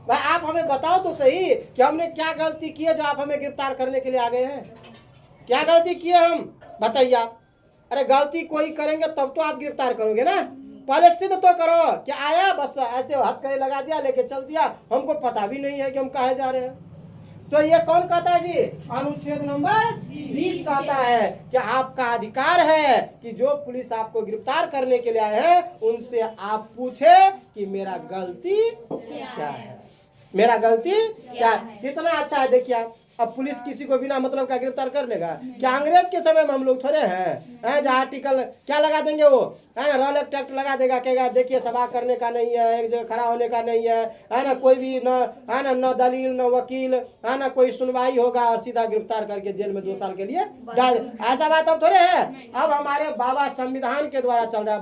भाई आप हमें बताओ तो सही कि हमने क्या गलती की है जो आप हमें गिरफ्तार करने के लिए आ गए हैं। क्या गलती की है हम, बताइए आप। अरे गलती कोई करेंगे तब तो आप गिरफ्तार करोगे ना, पहले सिद्ध तो करो। क्या आया बस ऐसे हथकड़ी लगा दिया, लेके चल दिया, हमको पता भी नहीं है कि हम कहाँ जा रहे हैं। तो ये कौन कहता है जी, अनुच्छेद नंबर 20 कहता है कि आपका अधिकार है कि जो पुलिस आपको गिरफ्तार करने के लिए आए हैं उनसे आप पूछे कि मेरा गलती क्या है, मेरा गलती क्या है। कितना अच्छा है, देखिए आप। अब पुलिस किसी को बिना मतलब का गिरफ्तार कर लेगा क्या, अंग्रेज के समय में हम लोग थोड़े हैं जहाँ आर्टिकल क्या लगा देंगे, वो है ना, रॉल एक्ट लगा देगा, कहेगा देखिए सभा करने का नहीं है, एक जगह खड़ा होने का नहीं है ना, कोई भी न, है ना, न दलील न वकील, है ना, कोई सुनवाई होगा और सीधा गिरफ्तार करके जेल में 2 साल के लिए डाल। ऐसा बात अब थोड़े है। अब हमारे बाबा संविधान के द्वारा चल रहा है।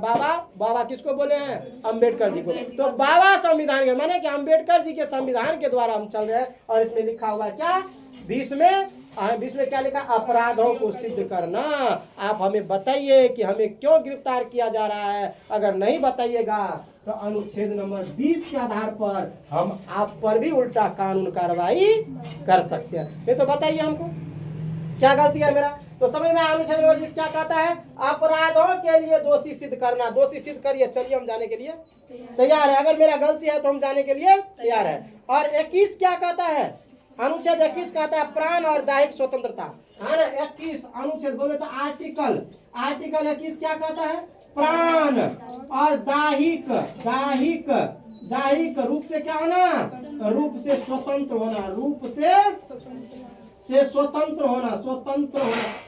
बाबा किसको बोले हैं, अम्बेडकर जी को। तो बाबा संविधान के माने कि अम्बेडकर जी के संविधान के द्वारा हम चल रहे हैं। और इसमें लिखा हुआ है क्या, 20 में क्या लिखा, अपराधों को सिद्ध करना। आप हमें बताइए कि हमें क्यों गिरफ्तार किया जा रहा है। अगर नहीं बताइएगा तो अनुच्छेद नंबर 20 के आधार पर हम आप पर भी उल्टा कानून कार्रवाई कर सकते हैं। नहीं तो बताइए हमको क्या गलती है मेरा। तो समझ में अनुच्छेद नंबर 20 क्या कहता है, अपराधों के लिए दोषी सिद्ध करना। दोषी सिद्ध करिए, चलिए हम जाने के लिए तैयार है। अगर मेरा गलती है तो हम जाने के लिए तैयार है। और 21 क्या कहता है, अनुच्छेद 21 कहता है प्राण और दैहिक स्वतंत्रता। है ना 21 अनुच्छेद बोले तो आर्टिकल 21 क्या कहता है? प्राण और दाहिक रूप से क्या होना? रूप से स्वतंत्र होना, रूप से स्वतंत्र होना।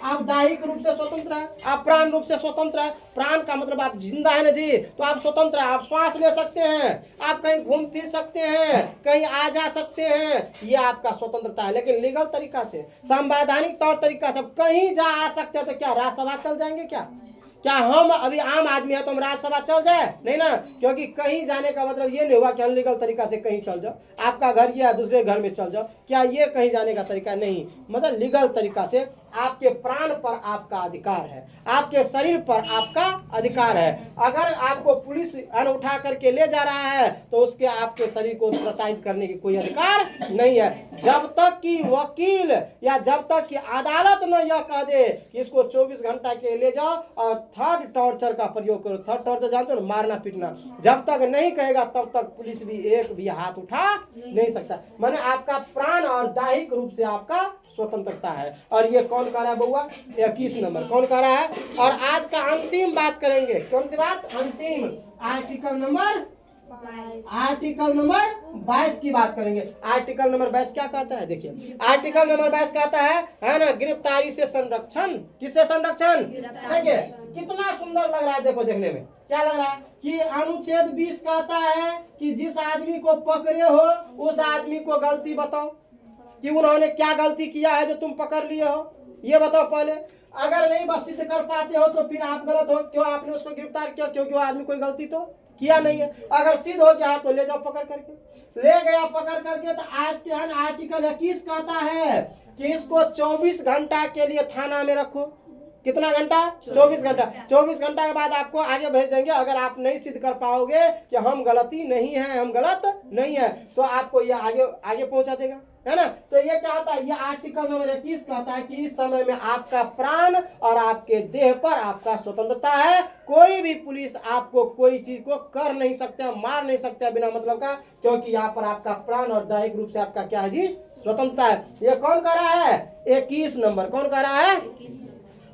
आप दाहिक रूप से स्वतंत्र है, आप प्राण रूप से स्वतंत्र है। प्राण का मतलब आप जिंदा है ना जी, तो आप स्वतंत्र है, आप श्वास ले सकते हैं, आप कहीं घूम फिर सकते हैं, कहीं आ जा सकते हैं, ये आपका स्वतंत्रता है। लेकिन लीगल तरीका से, संवैधानिक तौर तरीका से कहीं जा आ सकते हैं। तो क्या राज्यसभा चल जाएंगे? क्या हम अभी आम आदमी है तो हम राज्यसभा चल जाए? नहीं ना, क्योंकि कहीं जाने का मतलब ये नहीं हुआ कि अनलीगल तरीका से कहीं चल जाओ, आपका घर या दूसरे घर में चल जाओ, क्या ये कहीं जाने का तरीका नहीं। मतलब लीगल तरीका से आपके प्राण पर आपका अधिकार है, आपके शरीर पर आपका अधिकार है। अगर आपको पुलिस उठा करके ले जा रहा है तो उसके आपके शरीर को प्रताड़ित करने की कोई अधिकार नहीं है, जब तक कि वकील या जब तक कि अदालत न यह कह दे इसको 24 घंटा के ले जाओ और थर्ड टॉर्चर का प्रयोग करो। थर्ड टॉर्चर जानते हो, मारना पीटना। जब तक नहीं कहेगा तब तक पुलिस भी एक भी हाथ उठा नहीं सकता। माने आपका प्राण और दैहिक रूप से आपका स्वतंत्रता है। और ये कौन कह रहा है बउआ? 21 नंबर कौन कह रहा है? और आज का अंतिम बात करेंगे। कौन सी बात? अंतिम आर्टिकल नंबर 22 की बात करेंगे। आर्टिकल नंबर 22 क्या कहता है? देखिए आर्टिकल नंबर 22 कहता है ना, गिरफ्तारी से संरक्षण। किससे संरक्षण? देखिए कितना सुंदर लग रहा है, देखो देखने में क्या लग रहा है कि अनुच्छेद 20 कहता है कि जिस आदमी को पकड़े हो उस आदमी को गलती बताओ कि उन्होंने क्या गलती किया है जो तुम पकड़ लिए हो, ये बताओ पहले। अगर नहीं बस सिद्ध कर पाते हो तो फिर आप गलत हो। क्यों आपने उसको गिरफ्तार किया? क्योंकि वो आदमी कोई गलती तो किया नहीं है। अगर सिद्ध हो गया तो ले जाओ पकड़ करके। ले गया पकड़ करके तो आर्टिकल 21 कहता है कि इसको 24 घंटा के लिए थाना में रखो। कितना घंटा? 24 घंटा। 24 घंटा के बाद आपको आगे भेज देंगे। अगर आप नहीं सिद्ध कर पाओगे कि हम गलती नहीं है, हम गलत नहीं है, तो आपको ये आगे पहुंचा देगा, है ना। तो ये क्या होता है? ये आर्टिकल नंबर 21 कहता है कि इस समय में आपका प्राण और आपके देह पर आपका स्वतंत्रता है। कोई भी पुलिस आपको कोई चीज को कर नहीं सकता, मार नहीं सकता बिना मतलब का, क्योंकि यहाँ पर आपका प्राण और दैहिक रूप से आपका क्या है जी? स्वतंत्रता है। ये कौन कह रहा है? 21 नंबर कौन कह रहा है?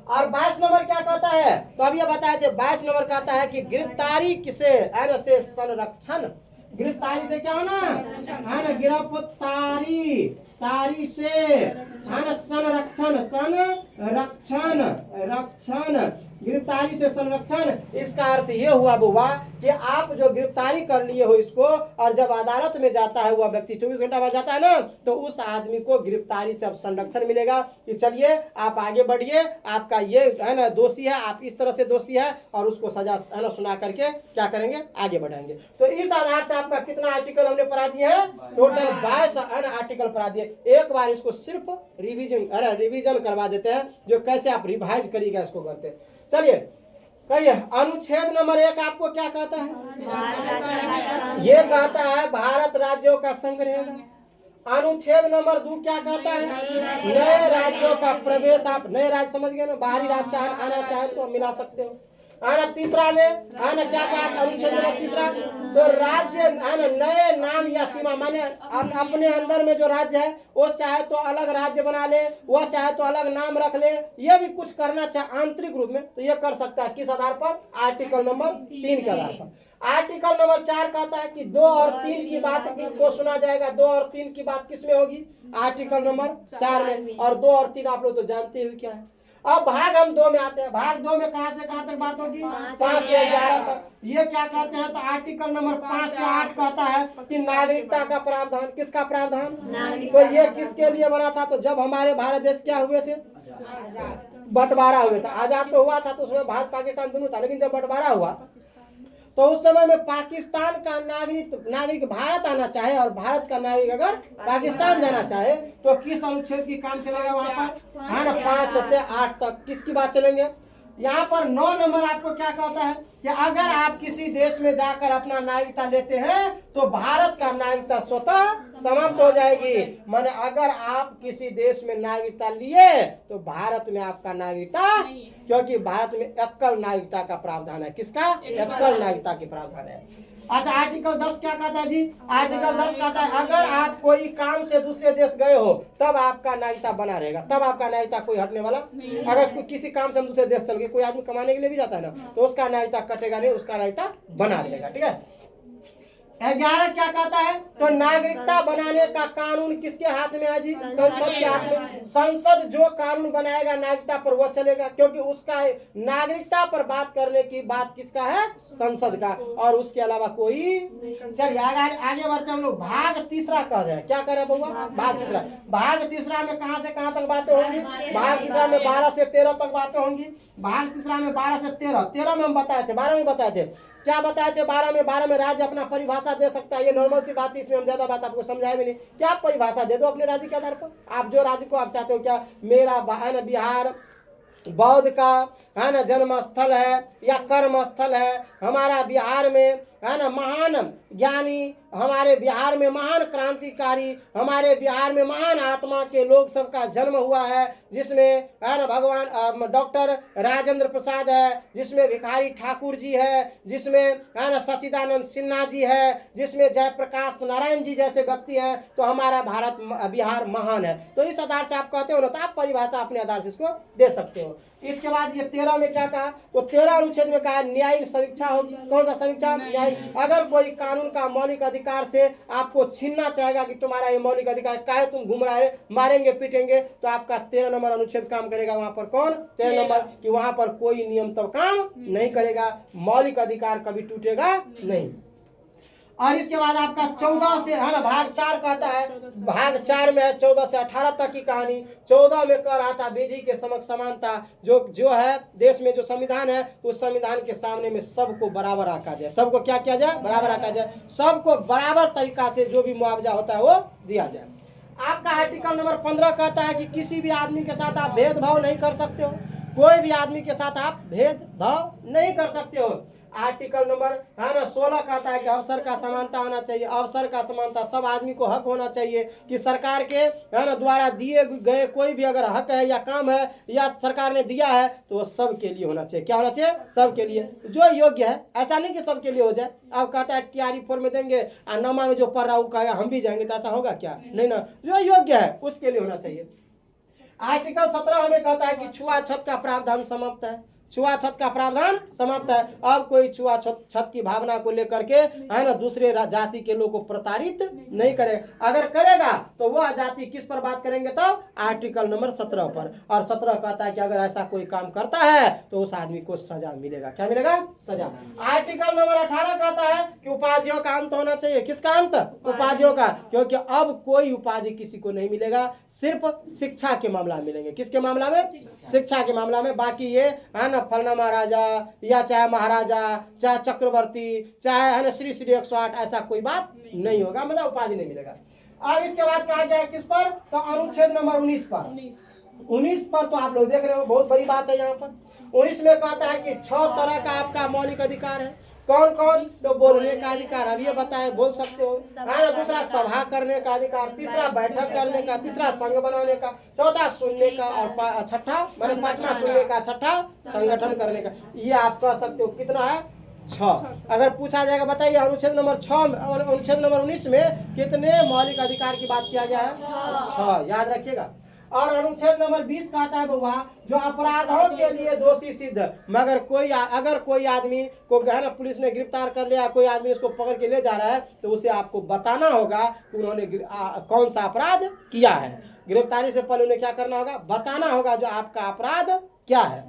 और 22 नंबर क्या कहता है? तो अब ये बताए थे 22 नंबर कहता है कि गिरफ्तारी किसे से संरक्षण। गिरफ्तारी से क्या होना है ना? गिरफ्तारी से संरक्षण। गिरफ्तारी से संरक्षण, इसका अर्थ ये हुआ बुआ कि आप जो गिरफ्तारी कर लिए हो इसको, और जब अदालत में जाता है वह व्यक्ति 24 घंटा बाद जाता है ना, तो उस आदमी को गिरफ्तारी से अब संरक्षण मिलेगा कि चलिए आप आगे बढ़िए, आपका ये है ना दोषी है, आप इस तरह से दोषी है, और उसको सजा है ना सुना करके क्या करेंगे? आगे बढ़ाएंगे। तो इस आधार से आपका कितना आर्टिकल हमने पढ़ा दिए हैं? टोटल 22 आर्टिकल पढ़ा दिए। एक बार इसको सिर्फ रिवीजन करवा देते हैं, जो कैसे आप रिवाइज करिएगा इसको करते। चलिए कहिए, अनुच्छेद नंबर 1 आपको क्या कहता है? ये कहता है भारत राज्यों का संघ रहेगा। अनुच्छेद नंबर 2 क्या कहता है? नए राज्यों का प्रवेश। आप नए राज्य समझ गए ना, बाहरी राज्य आना चाहे तो मिला सकते हो, है ना। तीसरा में है ना क्या कहा? अनुच्छेद नंबर 3 तो राज्य है ना नए नाम या सीमा, माने अपने अंदर में जो राज्य है वो चाहे तो अलग राज्य बना ले, वो चाहे तो अलग नाम रख ले, ये भी कुछ करना चाहे आंतरिक रूप में तो ये कर सकता है। किस आधार पर? आर्टिकल नंबर 3 के आधार पर। आर्टिकल नंबर 4 कहता है कि 2 और 3 की बात को सुना जाएगा। 2 और 3 की बात किस में होगी? आर्टिकल नंबर 4 में। और 2 और 3 आप लोग तो जानते हुए क्या है। अब भाग हम 2 में आते हैं। भाग 2 में कहां से कहां तक बात होगी? 5 से 11 तक। ये क्या कहते हैं? तो आर्टिकल नंबर 5 से 8 कहता है कि नागरिकता का प्रावधान। किसका प्रावधान? तो ये किसके लिए बना था? तो जब हमारे भारत देश क्या हुए थे? बंटवारा हुए थे। आजाद तो हुआ था तो उसमें भारत पाकिस्तान दोनों था, लेकिन जब बंटवारा हुआ तो उस समय में पाकिस्तान का नागरिक भारत आना चाहे और भारत का नागरिक अगर पाकिस्तान जाना चाहे तो किस अनुच्छेद की काम चलेगा वहां पर? है ना 5 से 8 तक। किसकी बात चलेंगे? यहाँ पर 9 नंबर आपको क्या कहता है कि अगर आप किसी देश में जाकर अपना नागरिकता लेते हैं तो भारत का नागरिकता स्वतः समाप्त हो जाएगी। माने अगर आप किसी देश में नागरिकता लिए तो भारत में आपका नागरिकता, क्योंकि भारत में एकल नागरिकता का प्रावधान है। किसका? एकल नागरिकता के प्रावधान है। अच्छा आर्टिकल 10 क्या कहता है जी? आर्टिकल 10 कहता है अगर आप कोई काम से दूसरे देश गए हो तब आपका नागरिकता बना रहेगा, तब आपका नागरिकता कोई हटने वाला। अगर किसी काम से हम दूसरे देश चल गए, कोई आदमी कमाने के लिए भी जाता है ना, तो उसका नागरिकता कटेगा नहीं, उसका नागरिकता बना रहेगा। ठीक है। 11 क्या कहता है? तो नागरिकता बनाने का कानून किसके हाथ में है जी? संसद के हाथ में। संसद जो कानून बनाएगा नागरिकता पर वो चलेगा, क्योंकि उसका नागरिकता पर बात करने की बात किसका है? संसद का, और उसके अलावा कोई। चलिए आगे बढ़ते हम लोग। भाग तीसरा कर रहे हैं, क्या कर रहे हैं बउआ? भाग तीसरा। भाग तीसरा में कहां से कहां तक बातें होंगी? भाग तीसरा में 12 से 13 तक बातें होंगी। भाग तीसरा में 12 से 13। 13 में हम बताए थे, 12 में बताए थे, क्या बताए थे? 12 में राज्य अपना परिभाषा दे सकता है। ये नॉर्मल सी बात है, इसमें हम ज्यादा बात आपको समझाए भी नहीं। क्या परिभाषा दे दो अपने राज्य के आधार पर, आप जो राज्य को आप चाहते हो। क्या मेरा बिहार बौद्ध का है ना जन्म स्थल है या कर्म स्थल है, हमारा बिहार में है ना महान ज्ञानी, हमारे बिहार में महान क्रांतिकारी, हमारे बिहार में महान आत्मा के लोग सबका जन्म हुआ है, जिसमें है ना भगवान डॉक्टर राजेंद्र प्रसाद है, जिसमें भिखारी ठाकुर जी है, जिसमें है ना सच्चिदानंद सिन्हा जी है, जिसमें जयप्रकाश नारायण जी जैसे व्यक्ति हैं, तो हमारा बिहार महान है। तो इस आधार से आप कहते हो ना, तो आप परिभाषा अपने आधार से इसको दे सकते हो। इसके बाद ये 13 में क्या कहा? तो 13 अनुच्छेद में कहा न्यायिक समीक्षा होगी। कौन सा समीक्षा? न्यायिक। अगर कोई कानून का मौलिक अधिकार से आपको छीनना चाहेगा कि तुम्हारा ये मौलिक अधिकार काहे तुम घूम रहे, मारेंगे पीटेंगे, तो आपका 13 नंबर अनुच्छेद काम करेगा वहां पर। कौन? 13 नंबर, कि वहां पर कोई नियम तब काम नहीं करेगा, मौलिक अधिकार कभी टूटेगा नहीं। और इसके बाद आपका 14 से है ना भाग 4 कहता है, भाग 4 में है 14 से 18 तक की कहानी। 14 में कह रहा था विधि के समक्ष समानता, जो है देश में जो संविधान है, उस संविधान के सामने में सबको बराबर आका जाए। सबको क्या किया जाए? बराबर आका जाए। सबको बराबर तरीका से जो भी मुआवजा होता है वो दिया जाए। आपका आर्टिकल नंबर 15 कहता है कि किसी भी आदमी के साथ आप भेदभाव नहीं कर सकते हो, कोई भी आदमी के साथ आप भेदभाव नहीं कर सकते हो। आर्टिकल नंबर है ना 16 कहता है कि अवसर का समानता होना चाहिए। अवसर का समानता, सब आदमी को हक होना चाहिए कि सरकार के है ना द्वारा दिए गए कोई भी अगर हक है या काम है या सरकार ने दिया है तो वो सब के लिए होना चाहिए। क्या होना चाहिए? सब के लिए, जो योग्य है। ऐसा नहीं कि सबके लिए हो जाए। अब कहता है TRE 4 में देंगे और नमा में जो पढ़ रहा हूँ कहेगा हम भी जाएंगे, तो ऐसा होगा क्या? नहीं ना, जो योग्य है उसके लिए होना चाहिए। आर्टिकल 17 हमें कहता है कि छुआछूत का प्रावधान समाप्त है। छुआछूत का प्रावधान समाप्त है। अब कोई छुआछूत की भावना को लेकर के है ना दूसरे जाति के लोग को प्रताड़ित नहीं करेगा। अगर करेगा तो वह जाति किस पर बात करेंगे? तब आर्टिकल नंबर 17 पर। और 17 कहता है कि अगर ऐसा कोई काम करता है तो उस आदमी को सजा मिलेगा। क्या मिलेगा? सजा। आर्टिकल नंबर 18 कहता है कि उपाधियों का अंत होना चाहिए। किसका अंत? उपाधियों का, क्योंकि अब कोई उपाधि किसी को नहीं मिलेगा, सिर्फ शिक्षा के मामला मिलेंगे। किसके मामला में? शिक्षा के मामला में। बाकी ये है फलना महाराजा या चाहे महाराजा चाहे चक्रवर्ती चाहे है ना श्री 108 ऐसा कोई बात नहीं होगा, मतलब उपाधि नहीं मिलेगा। अब इसके बाद कहा गया है किस पर? तो अनुच्छेद नंबर 19 पर। 19 पर तो आप लोग देख रहे हो, बहुत बड़ी बात है यहाँ पर। 19 में कहता है कि 6 तरह का आपका मौलिक अधिकार है। कौन कौन? तो बोलने का अधिकार, अब ये बताए बोल सकते हो, है ना। दूसरा सभा करने का अधिकार, तीसरा बैठक करने का, तीसरा संघ बनाने का, चौथा सुनने का, और छठा माने 5वां सुनने का, छठा संगठन करने का। ये आप कह सकते हो कितना है? 6। अगर पूछा जाएगा बताइए अनुच्छेद नंबर 6 अनुच्छेद नंबर 19 में कितने मौलिक अधिकार की बात किया गया है? 6। याद रखिएगा। और अनुच्छेद नंबर 20 कहता है बउआ जो अपराधों के लिए दोषी सिद्ध, मगर अगर कोई आदमी को गहरा पुलिस ने गिरफ्तार कर लिया, कोई आदमी उसको पकड़ के ले जा रहा है, तो उसे आपको बताना होगा कि उन्होंने कौन सा अपराध किया है। गिरफ्तारी से पहले उन्हें क्या करना होगा? बताना होगा जो आपका अपराध क्या है।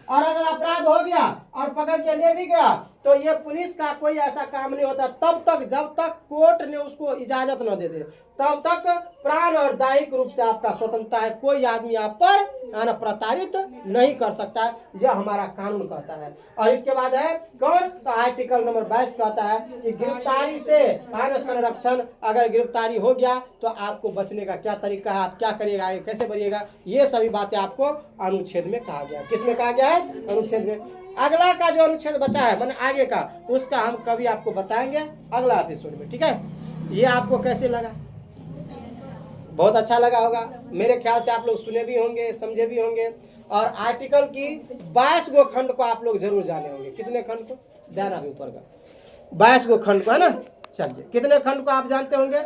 और अगर अपराध हो गया और पकड़ के ले भी गया तो ये पुलिस का कोई ऐसा काम नहीं होता तब तक जब तक कोर्ट ने उसको इजाजत न दे दे, तब तक प्राण और दैहिक रूप से आपका स्वतंत्रता है। कोई आदमी आप पर प्रताड़ित नहीं कर सकता है, यह हमारा कानून कहता है। और इसके बाद है कौन? तो आर्टिकल नंबर 22 कहता है कि गिरफ्तारी से संरक्षण, अगर गिरफ्तारी हो गया तो आपको बचने का क्या तरीका है, आप क्या करिएगा, कैसे बनिएगा, ये सभी बातें आपको अनुच्छेद में कहा गया। किसमें कहा गया है? अनुच्छेद में। अगला का जो अनुच्छेद बचा है मैंने आगे का, उसका हम कभी आपको बताएंगे अगला एपिसोड में, ठीक है। ये आपको कैसे लगा? बहुत अच्छा लगा होगा मेरे ख्याल से। आप लोग सुने भी होंगे, समझे भी होंगे, और आर्टिकल की 22 गो खंड को आप लोग जरूर जाने होंगे। कितने खंड को? ध्यान अभी ऊपर का 22 गो खंड को, है ना। चलिए, कितने खंड को आप जानते होंगे?